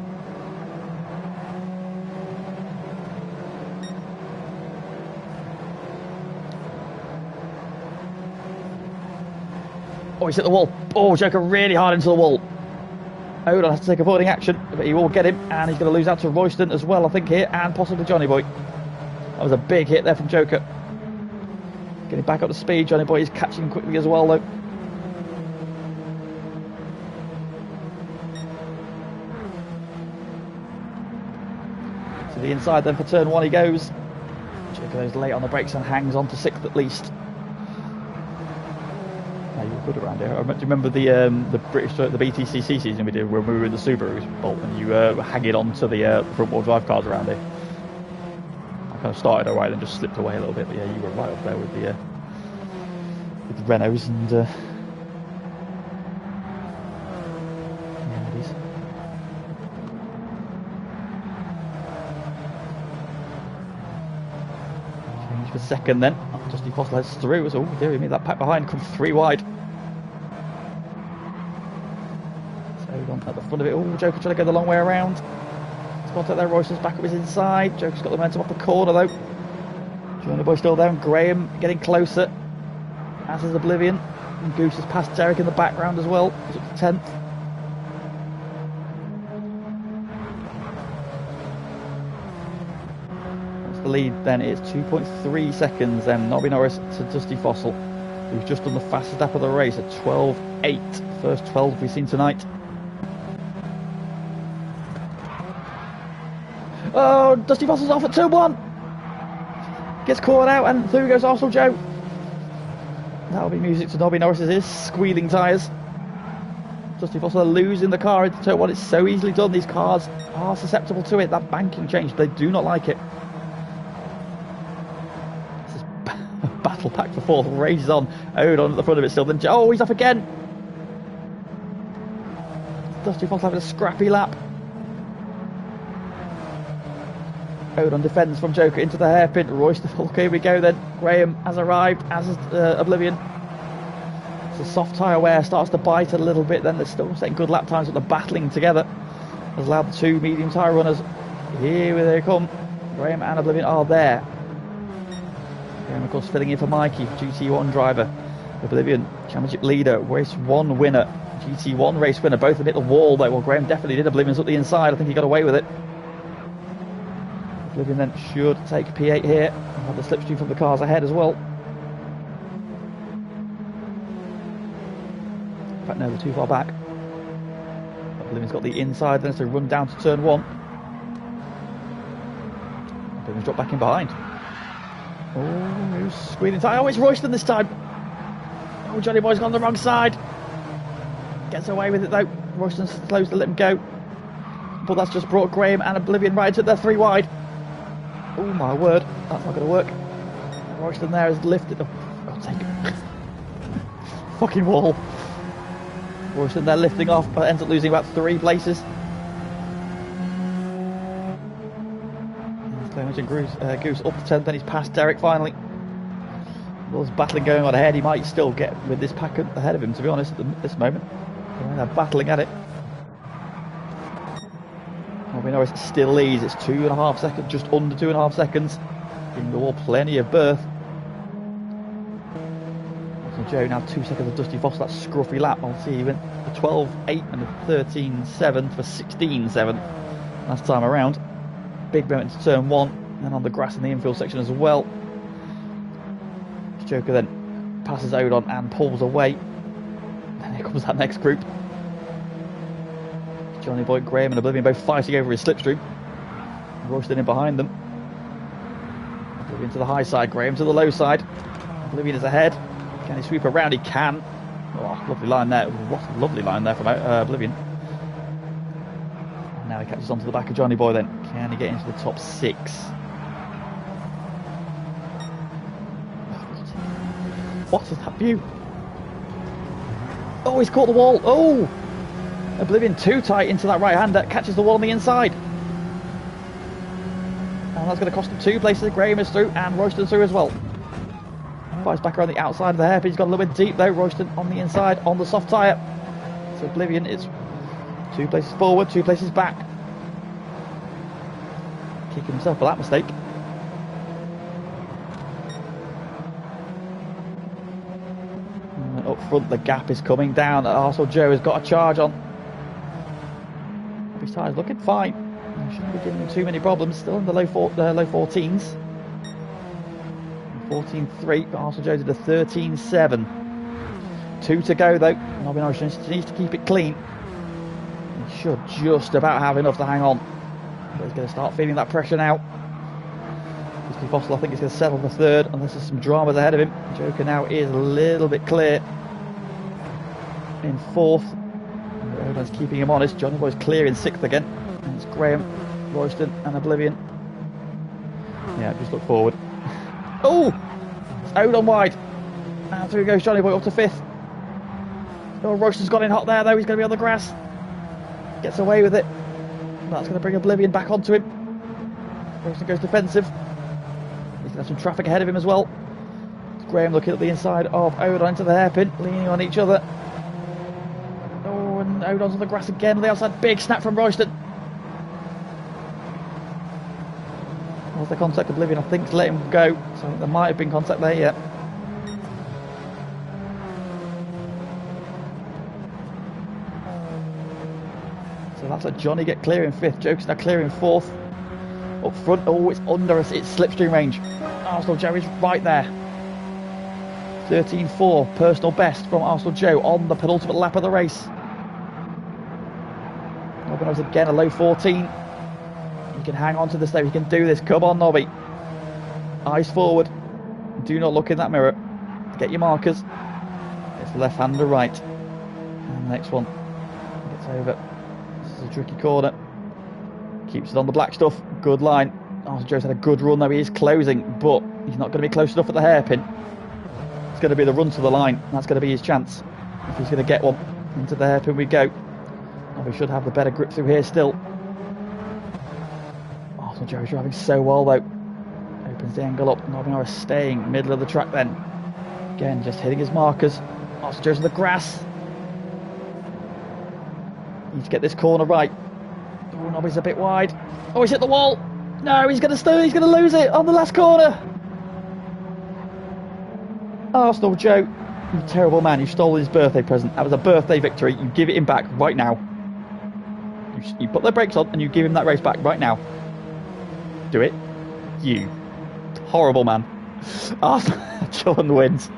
Oh, he's hit the wall. Oh, Joker really hard into the wall. Odon has to take avoiding action, but he will get him, and he's going to lose out to Royston as well, I think, here, and possibly Johnny Boy. That was a big hit there from Joker. Getting back up to speed. Johnny Boy is catching quickly as well, though. To the inside then for turn 1 he goes. Joker goes late on the brakes and hangs on to 6th at least. You were good around here. Do you remember the British, the BTCC season we did when we were in the Subaru Bolt and you were hanging on to the front wheel drive cars around here? I kind of started alright and just slipped away a little bit, but yeah, you were right up there with the Renaults and yeah, these. Change for 2nd then. Dusty Fossil heads through. Oh dear me, that pack behind comes 3 wide. At the front of it. Oh, Joker trying to go the long way around. Spot out there, Royston's back up his inside. Joker's got the momentum off the corner though. Johnny Boy still there, and Graham getting closer, as is Oblivion. And Goose has passed Derek in the background as well. He's up to 10th. That's the lead then. It's 2.3 seconds then. Nobby Norris to Dusty Fossil, who's just done the fastest lap of the race at 12.8. First 12 we've seen tonight. Oh, Dusty Fossil's off at turn 1. Gets caught out, and through goes Arsenal Joe. That'll be music to Nobby Norris's squealing tyres. Dusty Fossil losing the car into turn 1. It's so easily done. These cars are susceptible to it. That banking change, they do not like it. This is battle pack for 4th. Rages on. Odon at the front of it still. Then oh, he's off again. Dusty Fossil having a scrappy lap. Odon defends from Joker into the hairpin. Royston, okay, here we go then. Graham has arrived, as has Oblivion. So soft tyre wear starts to bite a little bit, then they're still setting good lap times, but they're battling together. Has allowed the 2 medium tyre runners. Here they come. Graham and Oblivion are there. Graham, of course, filling in for Mikey, GT1 driver. Oblivion, championship leader, race 1 winner. GT1 race winner. Both have hit the wall though. Well, Graham definitely did. Oblivion's up the inside. I think he got away with it. Oblivion then should take P8 here. Have the slipstream from the cars ahead as well. In fact, no, they're too far back. Oblivion's got the inside then, so run down to turn 1. Oblivion's dropped back in behind. Oh, who's squealing tight? Oh, it's Royston this time. Oh, Johnny Boy's gone the wrong side. Gets away with it though. Royston's slows to let him go. But that's just brought Graham and Oblivion right into their 3 wide. Oh my word, that's not going to work. Royston there has lifted the... Oh, take it. Fucking wall. Royston there lifting off, but ends up losing about 3 places. Goose up to 10th, then he's past Derek finally. There's battling going on ahead. He might still get with this pack ahead of him, to be honest, at this moment. They're battling at it. Nobby Norris still leads. It's 2.5 seconds, just under 2.5 seconds. Giving the wall plenty of berth. Austin Joe now 2 seconds of Dusty Foss, that scruffy lap. I'll see he went a 12.8 and a 13.7 for 16.7 last time around. Big moment into turn 1 and on the grass in the infield section as well. Joker then passes Odon and pulls away. And here comes that next group. Johnny Boy, Graham and Oblivion both fighting over his slipstream. Royston in behind them. Oblivion to the high side, Graham to the low side. Oblivion is ahead. Can he sweep around? He can. Oh, lovely line there. What a lovely line there from Oblivion. And now he catches onto the back of Johnny Boy then. Can he get into the top 6? What is that view? Oh, he's caught the wall. Oh! Oblivion too tight into that right-hander. Catches the wall on the inside. And that's going to cost him 2 places. Graham is through and Royston through as well. Fights back around the outside of the hairpin. He's got a little bit deep though. Royston on the inside on the soft tyre. So Oblivion is 2 places forward, 2 places back. Kicking himself for that mistake. And up front the gap is coming down. Arsehole Joe has got a charge on. His tyre's looking fine. Shouldn't be giving him too many problems. Still in the low 14s. 14.3, but Arsehole Joe did a 13.7. 2 to go though. Nobby Norris needs to keep it clean. He should just about have enough to hang on. But he's going to start feeling that pressure now. Dusty Fossil, I think, is going to settle for 3rd, unless there's some dramas ahead of him. Joker now is a little bit clear in 4th. Everyone's keeping him honest. Johnny Boy's clear in 6th again. And it's Graham, Royston and Oblivion. Yeah, just look forward. Oh! It's Odon wide. And through goes Johnny Boy up to 5th. Oh, Royston's got in hot there though. He's going to be on the grass. Gets away with it. That's going to bring Oblivion back onto him. Royston goes defensive. He's going to have some traffic ahead of him as well. Graham looking at the inside of Odon into the hairpin, leaning on each other. Oh, and Odon's on the grass again on the outside. Big snap from Royston. Was the contact? Oblivion, I think, to let him go. So there might have been contact there, yeah. So that's a Johnny get clear in 5th. Joker's now clear in 4th. Up front, oh, it's under us. It's slipstream range. Arsehole Joe is right there. 13.4, personal best from Arsehole Joe on the penultimate lap of the race. Nobby Norris again, a low 14. You can hang on to this though, you can do this. Come on, Nobby. Eyes forward. Do not look in that mirror. Get your markers. It's left hand or right. And the next one gets over. This is a tricky corner. Keeps it on the black stuff. Good line. Arsehole Joe's had a good run though. He is closing, but he's not going to be close enough at the hairpin. It's going to be the run to the line. That's going to be his chance. If he's going to get one. Into the hairpin we go. Nobby should have the better grip through here still. Arsehole Joe is driving so well though. Opens the angle up. Nobby Norris staying middle of the track then. Again, just hitting his markers. Arsehole Joe's in the grass. Needs to get this corner right. Oh, Nobby's a bit wide. Oh, he's hit the wall. No, he's going to lose it on the last corner. Arsehole Joe, you terrible man. You stole his birthday present. That was a birthday victory. You give it him back right now. You put the brakes on and you give him that race back right now. Do it. You horrible man. John wins.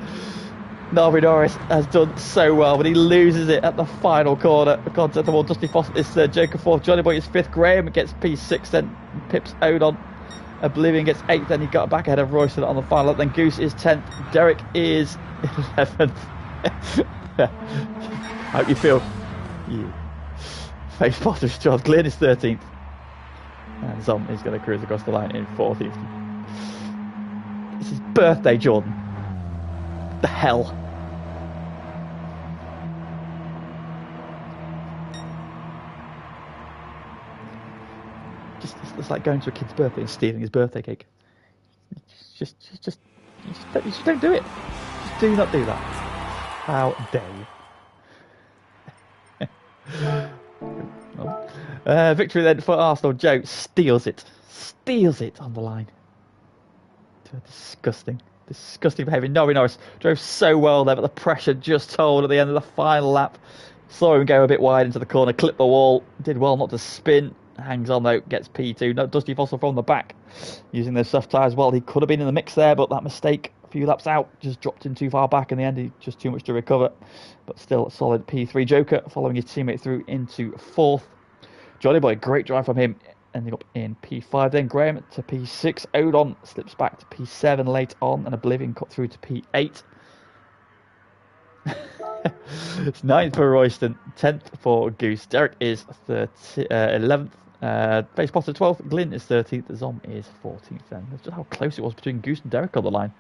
Nobby Norris has done so well, but he loses it at the final corner. Contact the wall. Dusty Foss is Joker 4th. Johnny Boy is 5th. Graham gets P6, then pips Odon. Oblivion gets 8th, then he got back ahead of Royston on the final. Then Goose is 10th. Derek is 11th. How do you feel? You face potter. John Glynn is 13th. And Zom is going to cruise across the line in 4th. It's his birthday, Jordan. The hell. It's like going to a kid's birthday and stealing his birthday cake. You just don't do it. Just do not do that. How dare you? Victory then for Arsenal. Joe steals it on the line. Disgusting behaviour. Norris drove so well there, but the pressure just told at the end of the final lap. Saw him go a bit wide into the corner, clipped the wall, did well not to spin. Hangs on though, gets P2. No, Dusty Fossil from the back using those soft tyres. Well, he could have been in the mix there, but that mistake a few laps out just dropped him too far back in the end. He just too much to recover, but still a solid P3. Joker following his teammate through into fourth. Johnny Boy, great drive from him, ending up in P5. Then Graham to P6. Odon slips back to P7 late on, and Oblivion cut through to P8. It's 9th for Royston, 10th for Goose. Derek is 11th. Base Potter 12th. Glyn is 13th. Zom is 14th then. That's just how close it was between Goose and Derek on the line.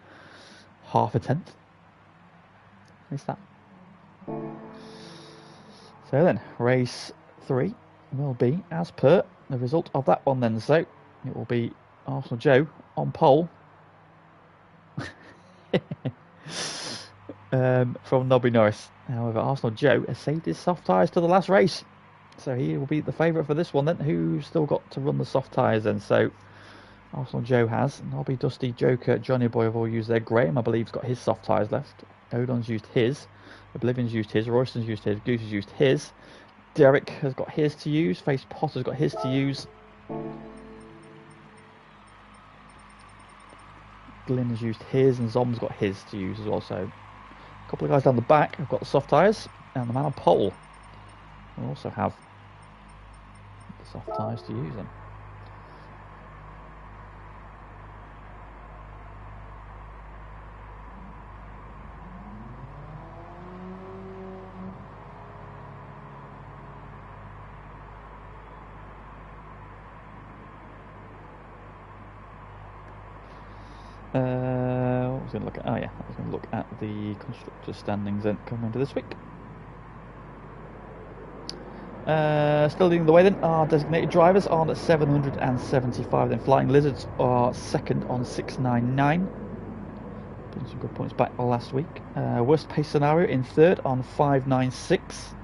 Half a tenth. Is that? So then, race 3 will be as per the result of that one then. So it will be Arsenal Joe on pole. From Nobby Norris. However, Arsenal Joe has saved his soft tyres to the last race, so he will be the favourite for this one then. Who's still got to run the soft tyres then? So Arsenal Joe has. Nobby, Dusty, Joker, Johnny Boy have all used their. Graham, I believe, has got his soft tyres left. Odon's used his. Oblivion's used his. Royston's used his. Goose has used his. Derek has got his to use. Face Potter's got his to use. Glyn has used his, and Zom's got his to use as well. So a couple of guys down the back have got the soft tyres, and the man on pole will also have the soft tyres to use them. What was I going to look at? Oh yeah, I was going to look at the constructor standings then coming into this week. Still leading the way then are designated drivers on 775. Then Flying Lizards are second on 699. Putting some good points back last week. Worst pace scenario in third on 596.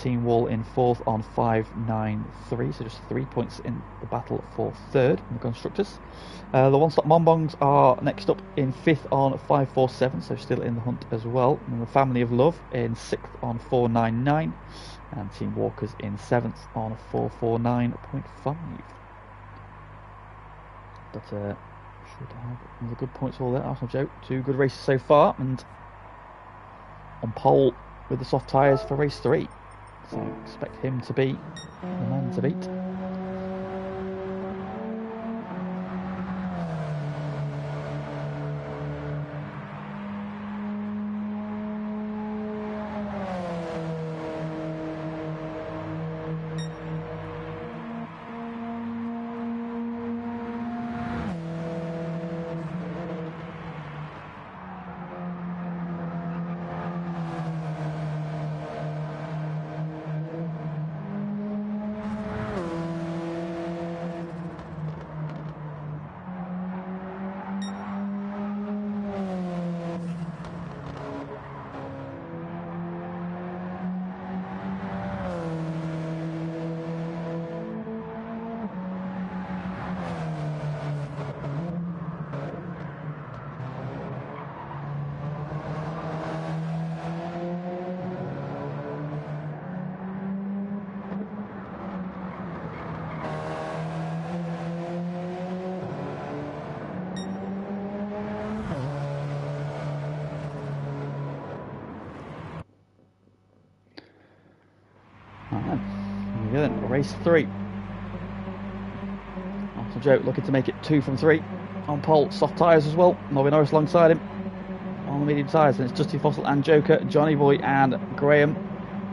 Team Wall in fourth on 593, so just 3 points in the battle for third in the constructors. The One Stop Monbongs are next up in fifth on 547, so still in the hunt as well. And the Family of Love in sixth on 499, and Team Walkers in seventh on 449.5. But should have another good points all there. Arsenal Joe, 2 good races so far, and on pole with the soft tyres for race 3. So expect him to be the man to beat. Race 3. Arsenal Joe looking to make it 2 from 3. On pole, soft tyres as well. Nobby Norris alongside him on the medium tyres. And it's Dusty Fossil and Joker, Johnny Boy and Graham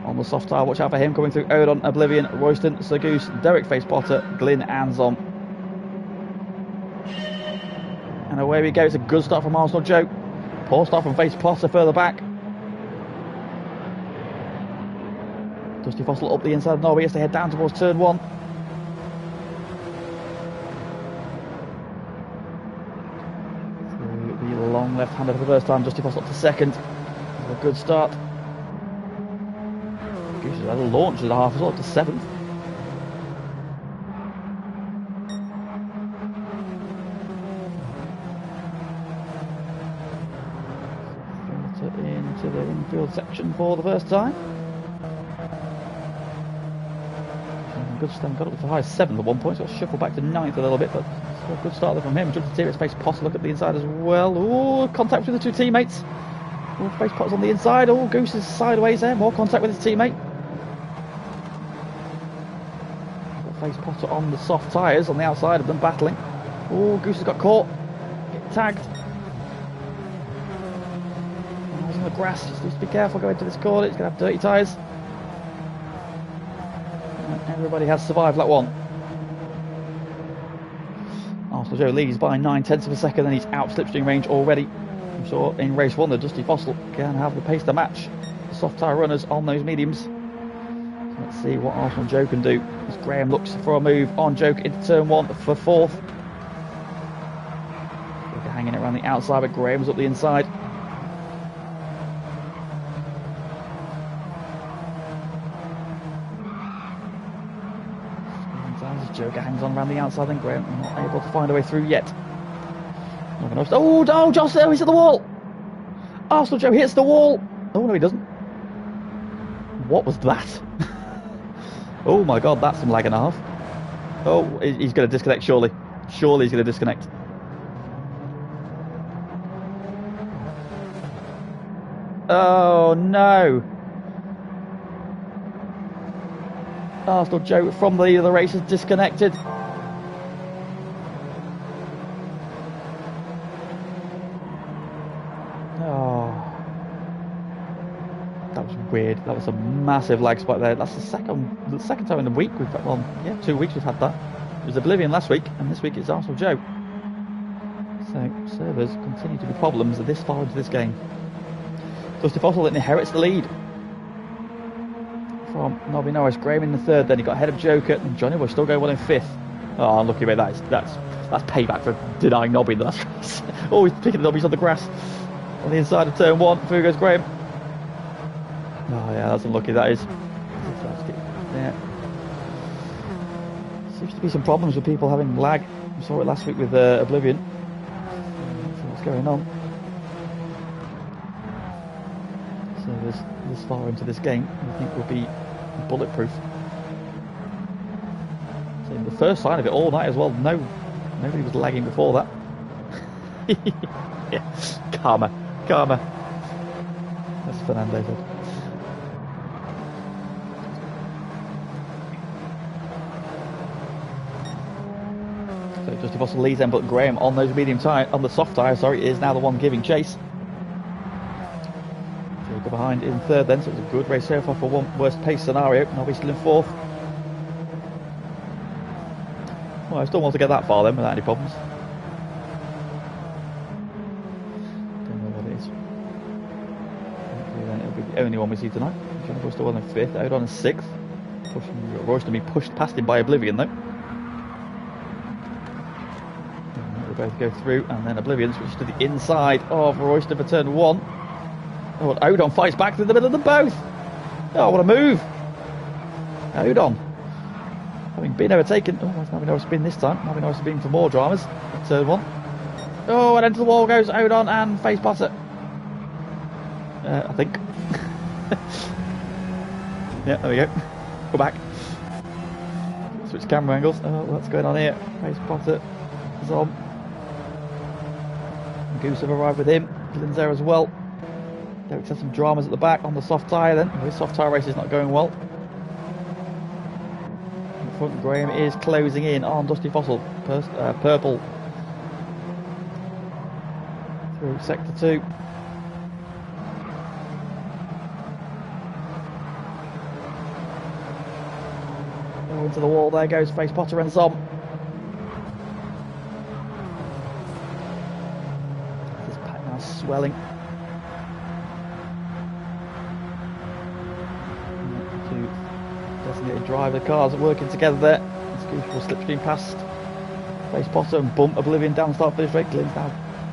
on the soft tyre. Watch out for him coming through. Odon, Oblivion, Royston, Sir Goose, Derek Face Potter, Glyn and Zom. And away we go. It's a good start from Arsenal Joe. Poor start from Face Potter further back. Dusty Fossil up the inside of Norby as they head down towards turn 1. Through the long left-hander for the first time. Dusty Fossil up to second. A good start. Goose has had a launch at the half as well, up to 7th. Infield section for the first time. Good start, got up to the high 7th at one point, so got shuffled back to 9th a little bit, but still a good start there from him. Jumped to T-Rex Space Potter, look at the inside as well. Oh, contact with the two teammates. Oh, Space Potter's on the inside. Oh, Goose is sideways there, more contact with his teammate. Face Potter on the soft tyres on the outside of them, battling. Oh, Goose has got caught. Get tagged. Oh, he's on the grass. Just needs to be careful going to this corner. He's going to have dirty tyres. Everybody has survived that one. Arsenal Joe leads by 9/10 of a second, and he's out slipstream range already. I'm sure in race 1 the Dusty Fossil can have the pace to match the soft tyre runners on those mediums. Let's see what Arsenal Joe can do as Graham looks for a move on Joke into turn 1 for 4th. Joker hanging it around the outside, but Graham's up the inside. Joker hangs on around the outside, then Graham not able to find a way through yet. Oh, no, Josh, there, he's at the wall. Arsenal Joe hits the wall. Oh, no, he doesn't. What was that? Oh my god, that's some lag and a half. Oh, he's going to disconnect, surely. Surely he's going to disconnect. Oh no. Arsenal Joe from the lead of the race is disconnected. Oh, that was weird. That was a massive lag spot there. That's the second time in the week we've had, well, yeah, 2 weeks we've had that. It was Oblivion last week, and this week it's Arsenal Joe. So servers continue to be problems this far into this game. Dusty Fossil inherits the lead from Nobby Norris. Graham in the 3rd, then he got ahead of Joker, and Johnny was still going well in 5th. Oh, unlucky about that. That's payback for denying Nobby in the last race. Oh, he's picking the Nobbies on the grass on the inside of turn 1. Through goes Graham. Oh yeah, that's unlucky, that is. Yeah. Seems to be some problems with people having lag. We saw it last week with Oblivion. What's going on? So this far into this game, I think will be bulletproof. So the first sign of it all night as well. Nobody was lagging before that. Yeah, karma. That's Fernando said. So Dusty Fossil leads then, but Graham on those on the soft tyre, is now the one giving chase. Joker behind in 3rd then, so it's a good race so far for one worst pace scenario. Nobby still in 4th. Well, I still want to get that far then without any problems. Don't know what it is. Hopefully then it'll be the only one we see tonight. Jennifer's still on in 5th, out on in 6th. Royston being pushed past him by Oblivion though. They both go through, and then Oblivion switches to the inside of Royston for turn 1. Oh, and Odon fights back through the middle of them both. Oh, what a move. Odon having been overtaken. Oh, that's Nobby Norris spin this time. Nobby Norris has been for more dramas. Turn 1. Oh, and into the wall goes Odon and Face Potter. I think. Yeah, there we go. Go back. Switch camera angles. Oh, what's going on here? Face Potter is on. Goose have arrived with him. Lynn's there as well. Derek has some dramas at the back on the soft tyre then. His soft tyre race is not going well. In front, Graham is closing in on Dusty Fossil. Purple. Through sector 2. Oh, into the wall there goes Face Potter and Zom. This pack now swelling. Designated driver cars are working together there. Goose will slipstream past Face Potter and bump Oblivion down the start finish straight. Glenn's now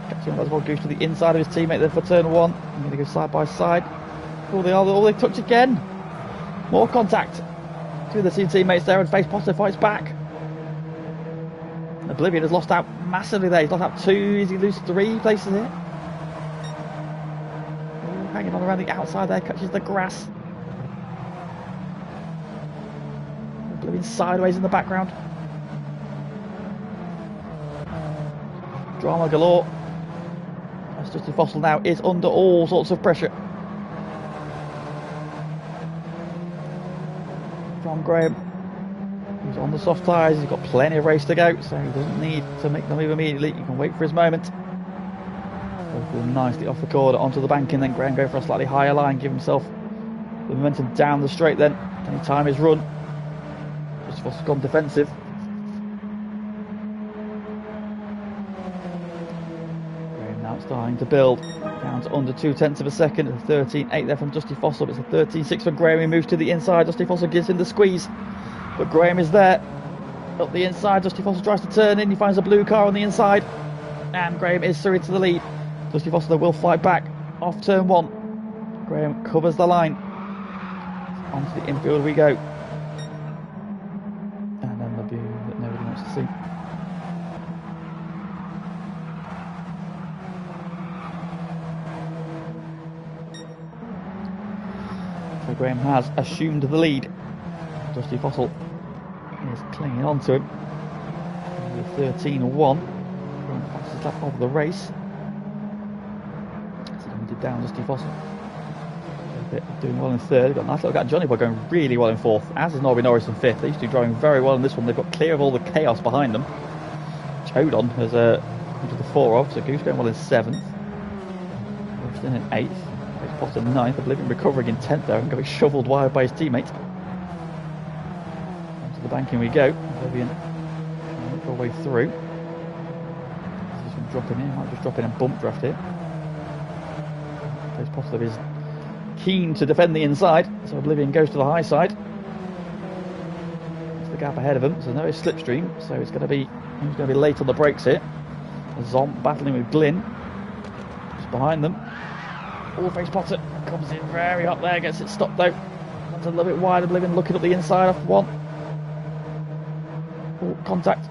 catching up as well. Goose to the inside of his teammate there for turn 1. I'm going to go side by side. Oh, they touch again. More contact. Two of the two teammates there, and Face Potter fights back. Oblivion has lost out massively there. He's lost out 2. Is he lose 3 places here? Oh, hanging on around the outside there, catches the grass. Oblivion sideways in the background. Drama galore. As Dusty Fossil now is under all sorts of pressure from Graham. He's on the soft tyres, he's got plenty of race to go, so he doesn't need to make the move immediately. He can wait for his moment. Go nicely off the corner onto the bank, and then Graham go for a slightly higher line, give himself the momentum down the straight then. Any time his run. Just for gone defensive. Graham now starting to build. Down to under 2/10 of a second. It's a 13.8 there from Dusty Fossil. It's a 13.6 for Graham. He moves to the inside. Dusty Fossil gives him the squeeze. But Graham is there. Up the inside. Dusty Fossil tries to turn in. He finds a blue car on the inside. And Graham is through into the lead. Dusty Fossil will fight back off turn 1. Graham covers the line. Onto the infield we go. And then the view that nobody wants to see. So Graham has assumed the lead. Dusty Fossil is clinging on to him. 13.1. Fastest lap of the race. So he did down Dusty Fossil. A bit doing well in third. Got a nice little gap. Johnny Boy going really well in fourth, as is Norris in fifth. They used to be driving very well in this one. They've got clear of all the chaos behind them. Chodon has come to the 4 of, so Goose going well in seventh. Royston in eighth. Potter in ninth. Oblivion recovering in 10th there and getting shoveled wide by his teammate. Onto the banking we go. Oblivion all the way through. This one dropping in. Might just drop in and bump draft here. Potter is keen to defend the inside, so Oblivion goes to the high side. That's the gap ahead of him. So no slipstream, so it's going to be he's going to be late on the brakes here. Zom battling with Glynn just behind them. Face Potter comes in very hot there, gets it stopped though. That's a little bit wide. Oblivion looking up the inside off one. Oh, contact.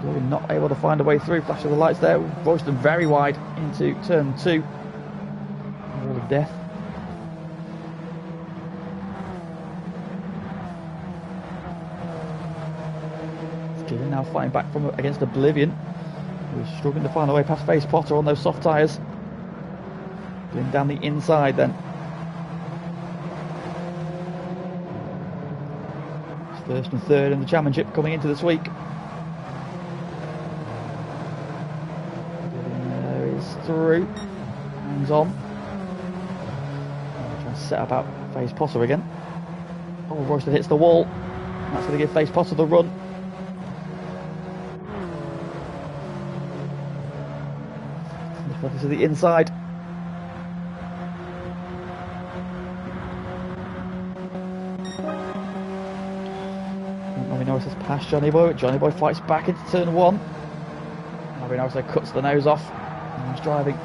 Oblivion not able to find a way through. Flash of the lights there. Royston very wide into turn 2. Wall of death. Glynn now fighting back from against Oblivion, who's struggling to find a way past Face Potter on those soft tyres. Glynn down the inside then. First and third in the championship coming into this week. There is through. Hangs on. Trying to set up out Face Potter again. Oh, Royston hits the wall. That's going to give Face Potter the run. To the inside. Norris has passed Johnny Boy, but Johnny Boy fights back into turn 1. Norris cuts the nose off and he's driving.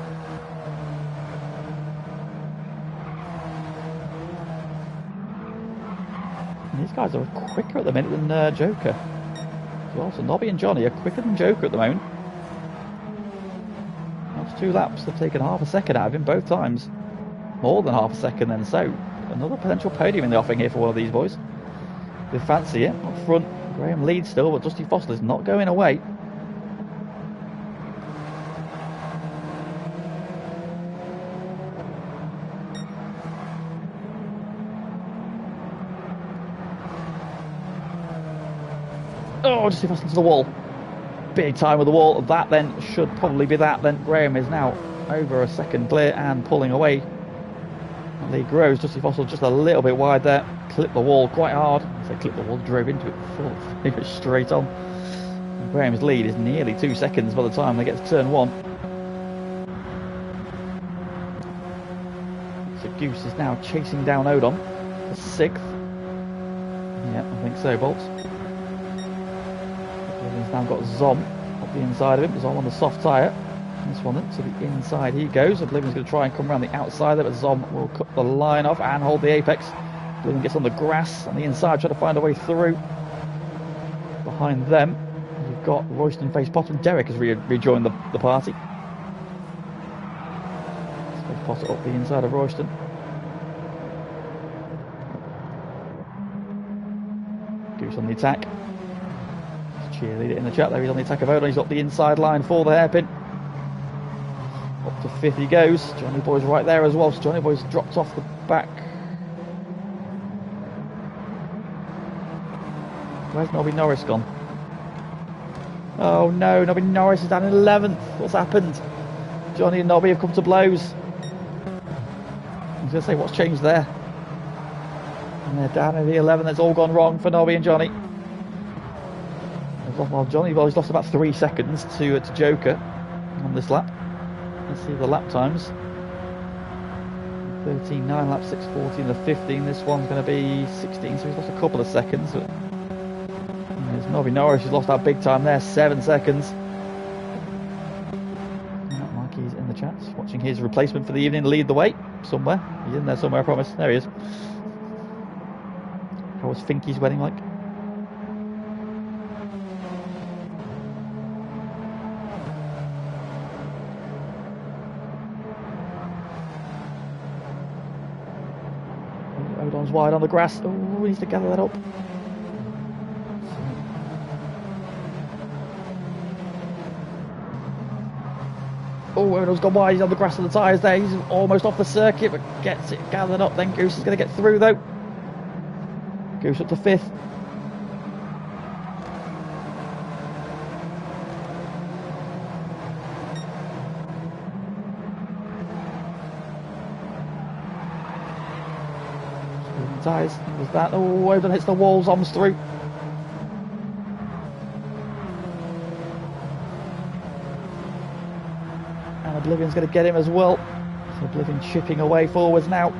And these guys are quicker at the minute than Joker. So Nobby and Johnny are quicker than Joker at the moment. That's 2 laps, they've taken half a second out of him both times. More than half a second then, so another potential podium in the offing here for one of these boys. They fancy it. Up front, Graham leads still, but Dusty Fossil is not going away. Oh, Dusty Fossil to the wall. Big time with the wall. That then should probably be that. Then Graham is now over a second clear and pulling away. Lead grows. Dusty Fossil just a little bit wide there. Clipped the wall quite hard. So clipped the wall, drove into it full, straight on. And Graham's lead is nearly 2 seconds by the time they get to turn 1. So Goose is now chasing down Odon for 6th. Yeah, I think so, Bolts. He's now got Zom up the inside of him. Zom on the soft tyre. This one to the inside he goes. Oblivion's going to try and come around the outside there, but Zom will cut the line off and hold the apex. Oblivion gets on the grass on the inside, trying to find a way through. Behind them, you've got Royston, Face Potter, and Derek has rejoined the party. Face Potter up the inside of Royston. Goose on the attack. Cheerleader in the chat there, he's on the attack of Odon, he's up the inside line for the hairpin. Up to 5th he goes. Johnny Boy's right there as well, so Johnny Boy's dropped off the back. Where's Nobby Norris gone? Oh no, Nobby Norris is down in 11th. What's happened? Johnny and Nobby have come to blows. I was going to say, what's changed there? And they're down in the 11th. It's all gone wrong for Nobby and Johnny. Well, Johnny Boy's lost about 3 seconds to Joker on this lap. Let's see the lap times. 13.9, lap 6.14, the 15. This one's going to be 16, so he's lost a couple of seconds. But there's Nobby Norris, he's lost out big time there, 7 seconds. Mikey's in the chat, watching his replacement for the evening lead the way somewhere. He's in there somewhere, I promise. There he is. How was Finky's wedding like? Odon's wide on the grass. Oh, he needs to gather that up. Oh, Odon's gone wide. He's on the grass of the tyres there. He's almost off the circuit, but gets it gathered up. Then Goose is going to get through, though. Goose up to 5th. Tyres. Was that? Oh, Odon hits the wall, zoms through. And Oblivion's going to get him as well. So Oblivion chipping away forwards now.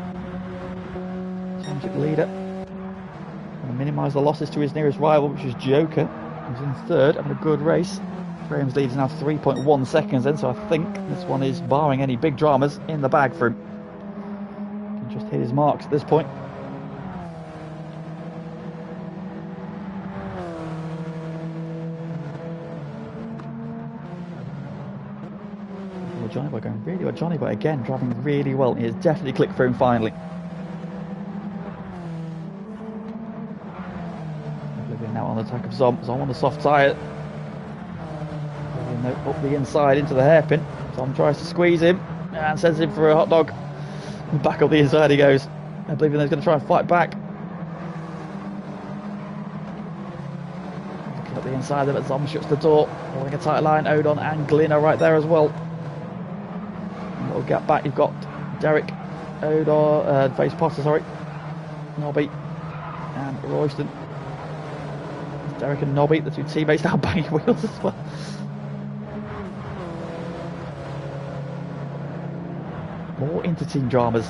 Championship leader. Going to minimise the losses to his nearest rival, which is Joker. He's in 3rd, having a good race. Graham's lead is now 3.1 seconds in, so I think this one is, barring any big dramas, in the bag for him. He can just hit his marks at this point. Johnny Boy going really well. Johnny Boy again driving really well. He has definitely clicked for him finally. Oblivion now on the attack of Zom. Zom on the soft tyre. Up the inside into the hairpin. Zom tries to squeeze him and sends him for a hot dog. Back up the inside he goes. Oblivion is going to try and fight back. Looking up the inside there, but Zom shuts the door. Holding a tight line. Odon and Glynn are right there as well. Gap back, you've got Derek, Odor, Face Potter, sorry, Nobby and Royston. Derek and Nobby, the two teammates, now banging wheels as well. More inter-team dramas.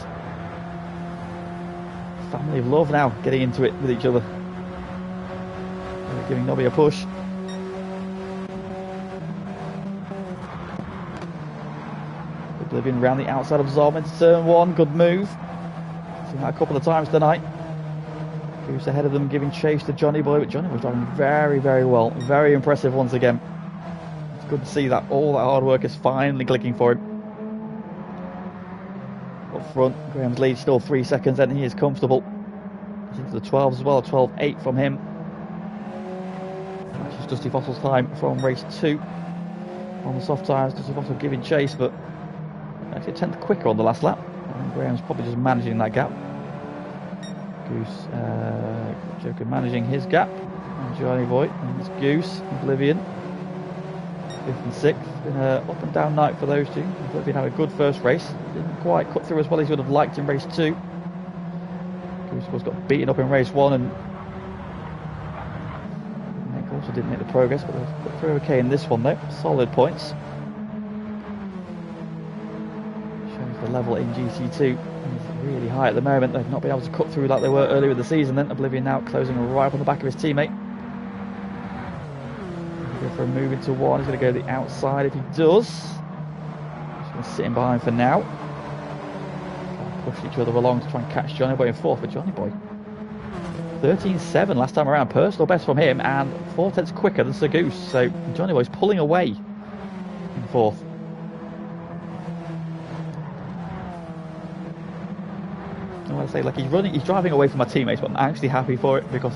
Family of love now, getting into it with each other. They're giving Nobby a push. Oblivion round the outside of Zom into turn 1, good move. Seen that a couple of times tonight. Goose ahead of them, giving chase to Johnny Boy, but Johnny Boy's driving very, very well. Very impressive once again. It's good to see that all that hard work is finally clicking for him. Up front, Graham's lead still 3 seconds, and he is comfortable. He's into the 12s as well, 12.8 from him. Which is Dusty Fossil's time from race 2. On the soft tyres, Dusty Fossil giving chase, but actually a tenth quicker on the last lap. And Graham's probably just managing that gap. Goose, Joker managing his gap. And Johnny Boy, and it's Goose, Oblivion. 5th and 6th. Been an up and down night for those two. Oblivion had a good first race. Didn't quite cut through as well as he would have liked in race 2. Goose, of course, got beaten up in race 1, and Nick also didn't make the progress, but they've got through okay in this one though. Solid points. The level in GT2 is really high at the moment. They've not been able to cut through like they were earlier in the season. Then Oblivion now closing right up on the back of his teammate. Go for a move into 1. He's going to go to the outside if he does. Just going to sit him behind for now. Push each other along to try and catch Johnny Boy in 4th. But Johnny Boy 13.7 last time around, personal best from him, and 4 tenths quicker than Sir Goose. So Johnny Boy's pulling away in 4th. I say, like, he's driving away from my teammates, but I'm actually happy for it because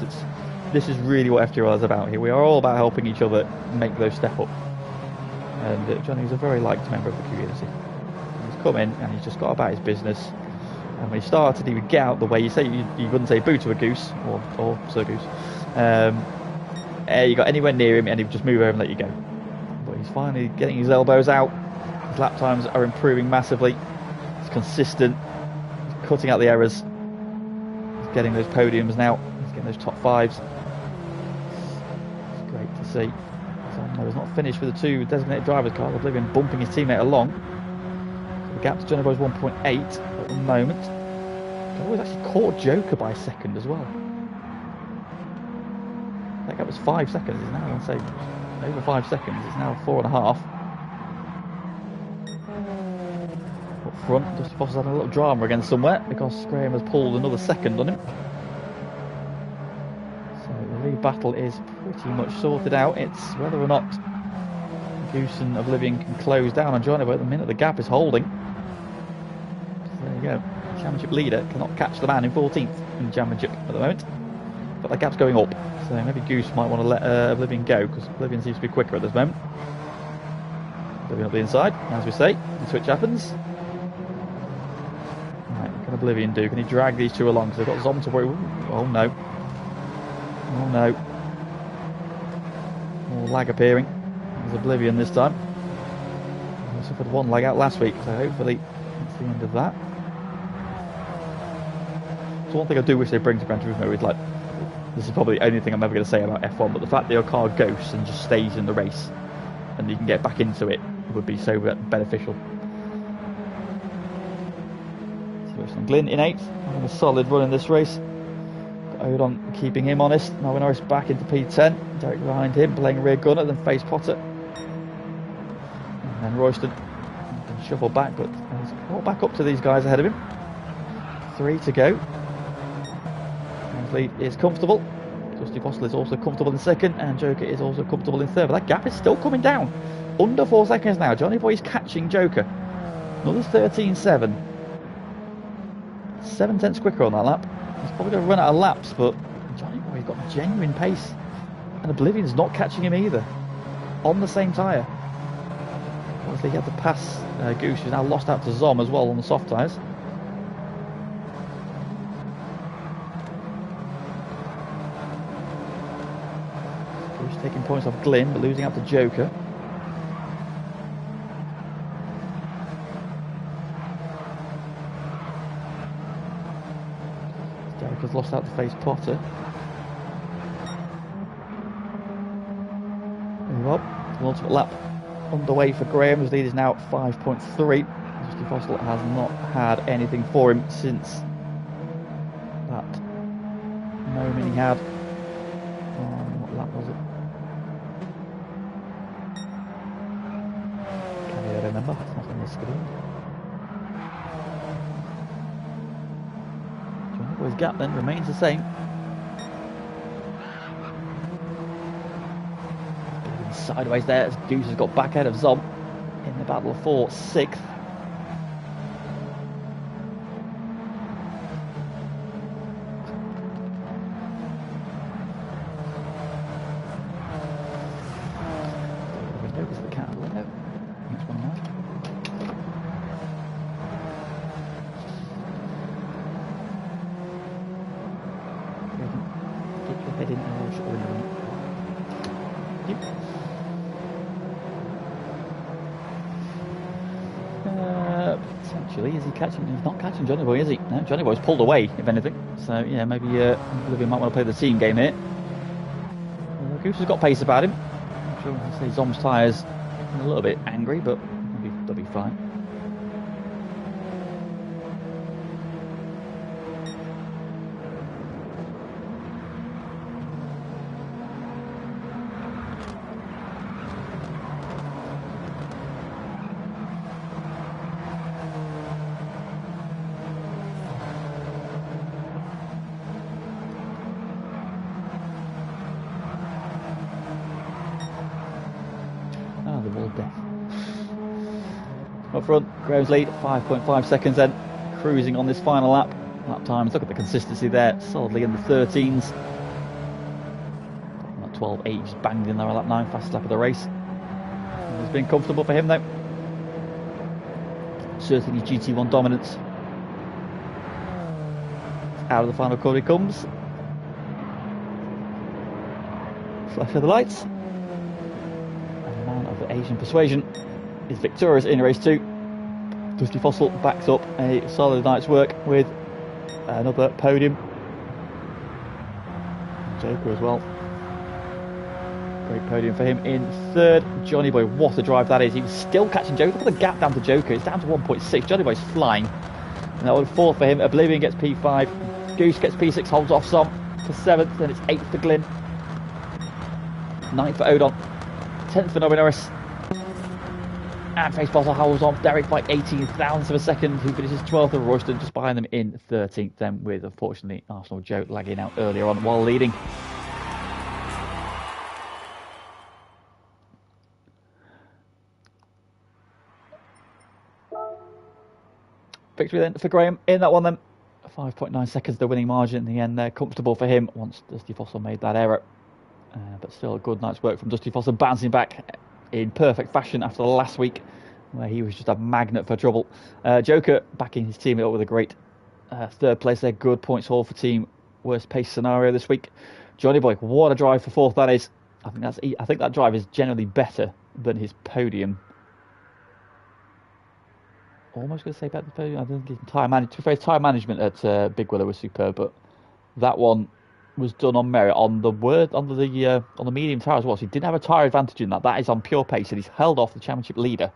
this is really what FTRL is about here. We are all about helping each other make those step up. And Johnny's a very liked member of the community. He's come in and he's just got about his business. And when he started, he would get out the way. You wouldn't say boo to a goose or Sir Goose. You got anywhere near him and he would just move over and let you go. But he's finally getting his elbows out. His lap times are improving massively. He's consistent. He's cutting out the errors. He's getting those podiums now. He's getting those top fives. It's great to see. So, no, he's not finished with the two designated drivers' cars. Oblivion bumping his teammate along. So the gap to Johnny Boy's 1.8 at the moment. Johnny Boy's actually caught Joker by a second as well. That gap was 5 seconds. It's now, I'd say, over 5 seconds. It's now 4.5. Up front, Dusty Foss has had a little drama again somewhere because Graham has pulled another second on him. So the lead battle is pretty much sorted out. It's whether or not Goose and Oblivion can close down on Johnny, but at the minute the gap is holding. So there you go. The championship leader cannot catch the man in 14th in the championship at the moment. But the gap's going up. So maybe Goose might want to let Oblivion go because Oblivion seems to be quicker at this moment. Oblivion up the inside, as we say. The switch happens. Right, what can Oblivion do? Can he drag these two along? Because they've got Zom to worry. Oh no. Oh no. More lag appearing. There's Oblivion this time. We suffered one lag out last week, so hopefully that's the end of that. So one thing I do wish they bring to Gran Turismo is, like, this is probably the only thing I'm ever going to say about F1, but the fact that your car ghosts and just stays in the race and you can get back into it would be so beneficial. So Glynn in 8th, having a solid run in this race. Got Odon keeping him honest. Now Norris back into P10. Derek behind him, playing rear gunner, then face Potter. And then Royston can shuffle back, but he's caught back up to these guys ahead of him. 3 to go. Lead is comfortable. Dusty Fossil is also comfortable in second, and Joker is also comfortable in third. But that gap is still coming down. Under 4 seconds now. Johnny Boy is catching Joker. Another 13.7. 7 tenths quicker on that lap. He's probably going to run out of laps, but Johnny Boy's got genuine pace. And Oblivion's not catching him either. On the same tyre. Obviously he had to pass Goose, who's now lost out to Zom as well on the soft tyres. Taking points off Glynn, but losing out to Joker. Derek has lost out to face Potter. Well, an ultimate lap underway for Graham. His lead is now at 5.3. Dusty Fossil has not had anything for him since that moment he had. What lap was it? Remember, it's not on the screen. Johnny Boy's gap then remains the same. Sideways there as Goose has got back ahead of Zom in the battle for 6th. Potentially, is he catching? He's not catching Johnny Boy, is he? No, Johnny Boy's pulled away, if anything. So yeah, maybe Oblivion might want to play the team game here. Goose has got pace about him. I'm sure I see Zom's tyres a little bit angry, but they'll be fine. Up front, Graham's lead, 5.5 seconds then, cruising on this final lap. lap times. Look at the consistency there, solidly in the 13s. 12.8 just banged in there on lap 9, fastest lap of the race. It's been comfortable for him though. Certainly GT1 dominance. Out of the final corner he comes. Flash of the lights. And the man of the Asian persuasion is victorious in race 2. Dusty Fossil backs up a solid night's work with another podium. Joker as well. Great podium for him in 3rd. Johnny Boy, what a drive that is. He was still catching Joker. Look at the gap down to Joker. It's down to 1.6. Johnny Boy's flying. And that was 4th for him. Oblivion gets P5. Goose gets P6, holds off some for 7th. Then it's 8th for Glyn. 9th for Odon. 10th for Nobby Norris. And Face Bosser holds off Derek by 18 thousandths of a second, who finishes 12th, and Royston just behind them in 13th, then with, unfortunately, Arsenal Joe lagging out earlier on while leading. Victory then for Graham in that one then. 5.9 seconds the winning margin in the end there. Comfortable for him once Dusty Fossil made that error. But still a good night's work from Dusty Fossil, bouncing back in perfect fashion after last week, where he was just a magnet for trouble. Joker backing his team up with a great 3rd place there. Good points haul for team. Worst pace scenario this week. Johnny Boy, what a drive for 4th that is. I think that drive is generally better than his podium. Almost going to say better than the podium. I think his tyre management at Big Willow was superb, but that one was done on merit on the medium tyre as well. So he didn't have a tyre advantage in that. That is on pure pace, and he's held off the championship leader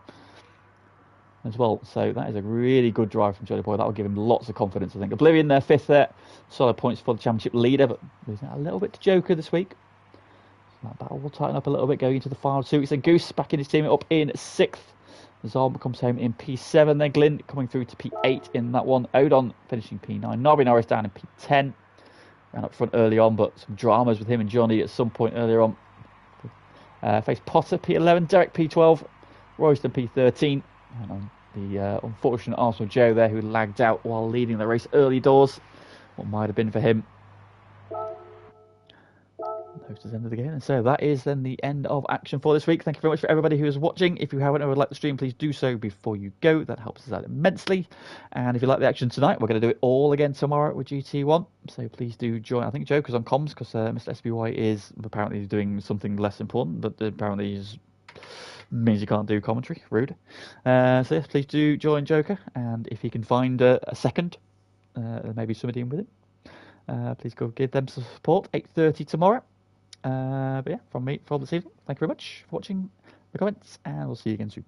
as well. So that is a really good drive from Johnny Boy. That will give him lots of confidence, I think. Oblivion there, 5th there. Solid points for the championship leader, but losing a little bit to Joker this week. So that battle will tighten up a little bit going into the final 2. It's a Goose backing his team up in 6th. Zom comes home in P7. Then Glyn coming through to P8 in that one. Odon finishing P9. Nobby Norris down in P10. Ran up front early on, but some dramas with him and Johnny at some point earlier on. Faced Potter P11, Derek P12, Royston P13, and on the unfortunate Arsenal Joe there, who lagged out while leading the race early doors. What might have been for him. Host has ended the game, and so that is then the end of action for this week. Thank you very much for everybody who is watching. If you haven't or would like the stream, please do so before you go. That helps us out immensely. And if you like the action tonight, we're going to do it all again tomorrow with GT1. So please do join. I think Joker's on comms because Mr. SBY is apparently doing something less important, but apparently means you can't do commentary. Rude. So yes, please do join Joker, and if he can find a second, maybe somebody in with him, please go give them some support. 8:30 tomorrow. But yeah, from me for all this evening, thank you very much for watching, the comments, and we'll see you again soon.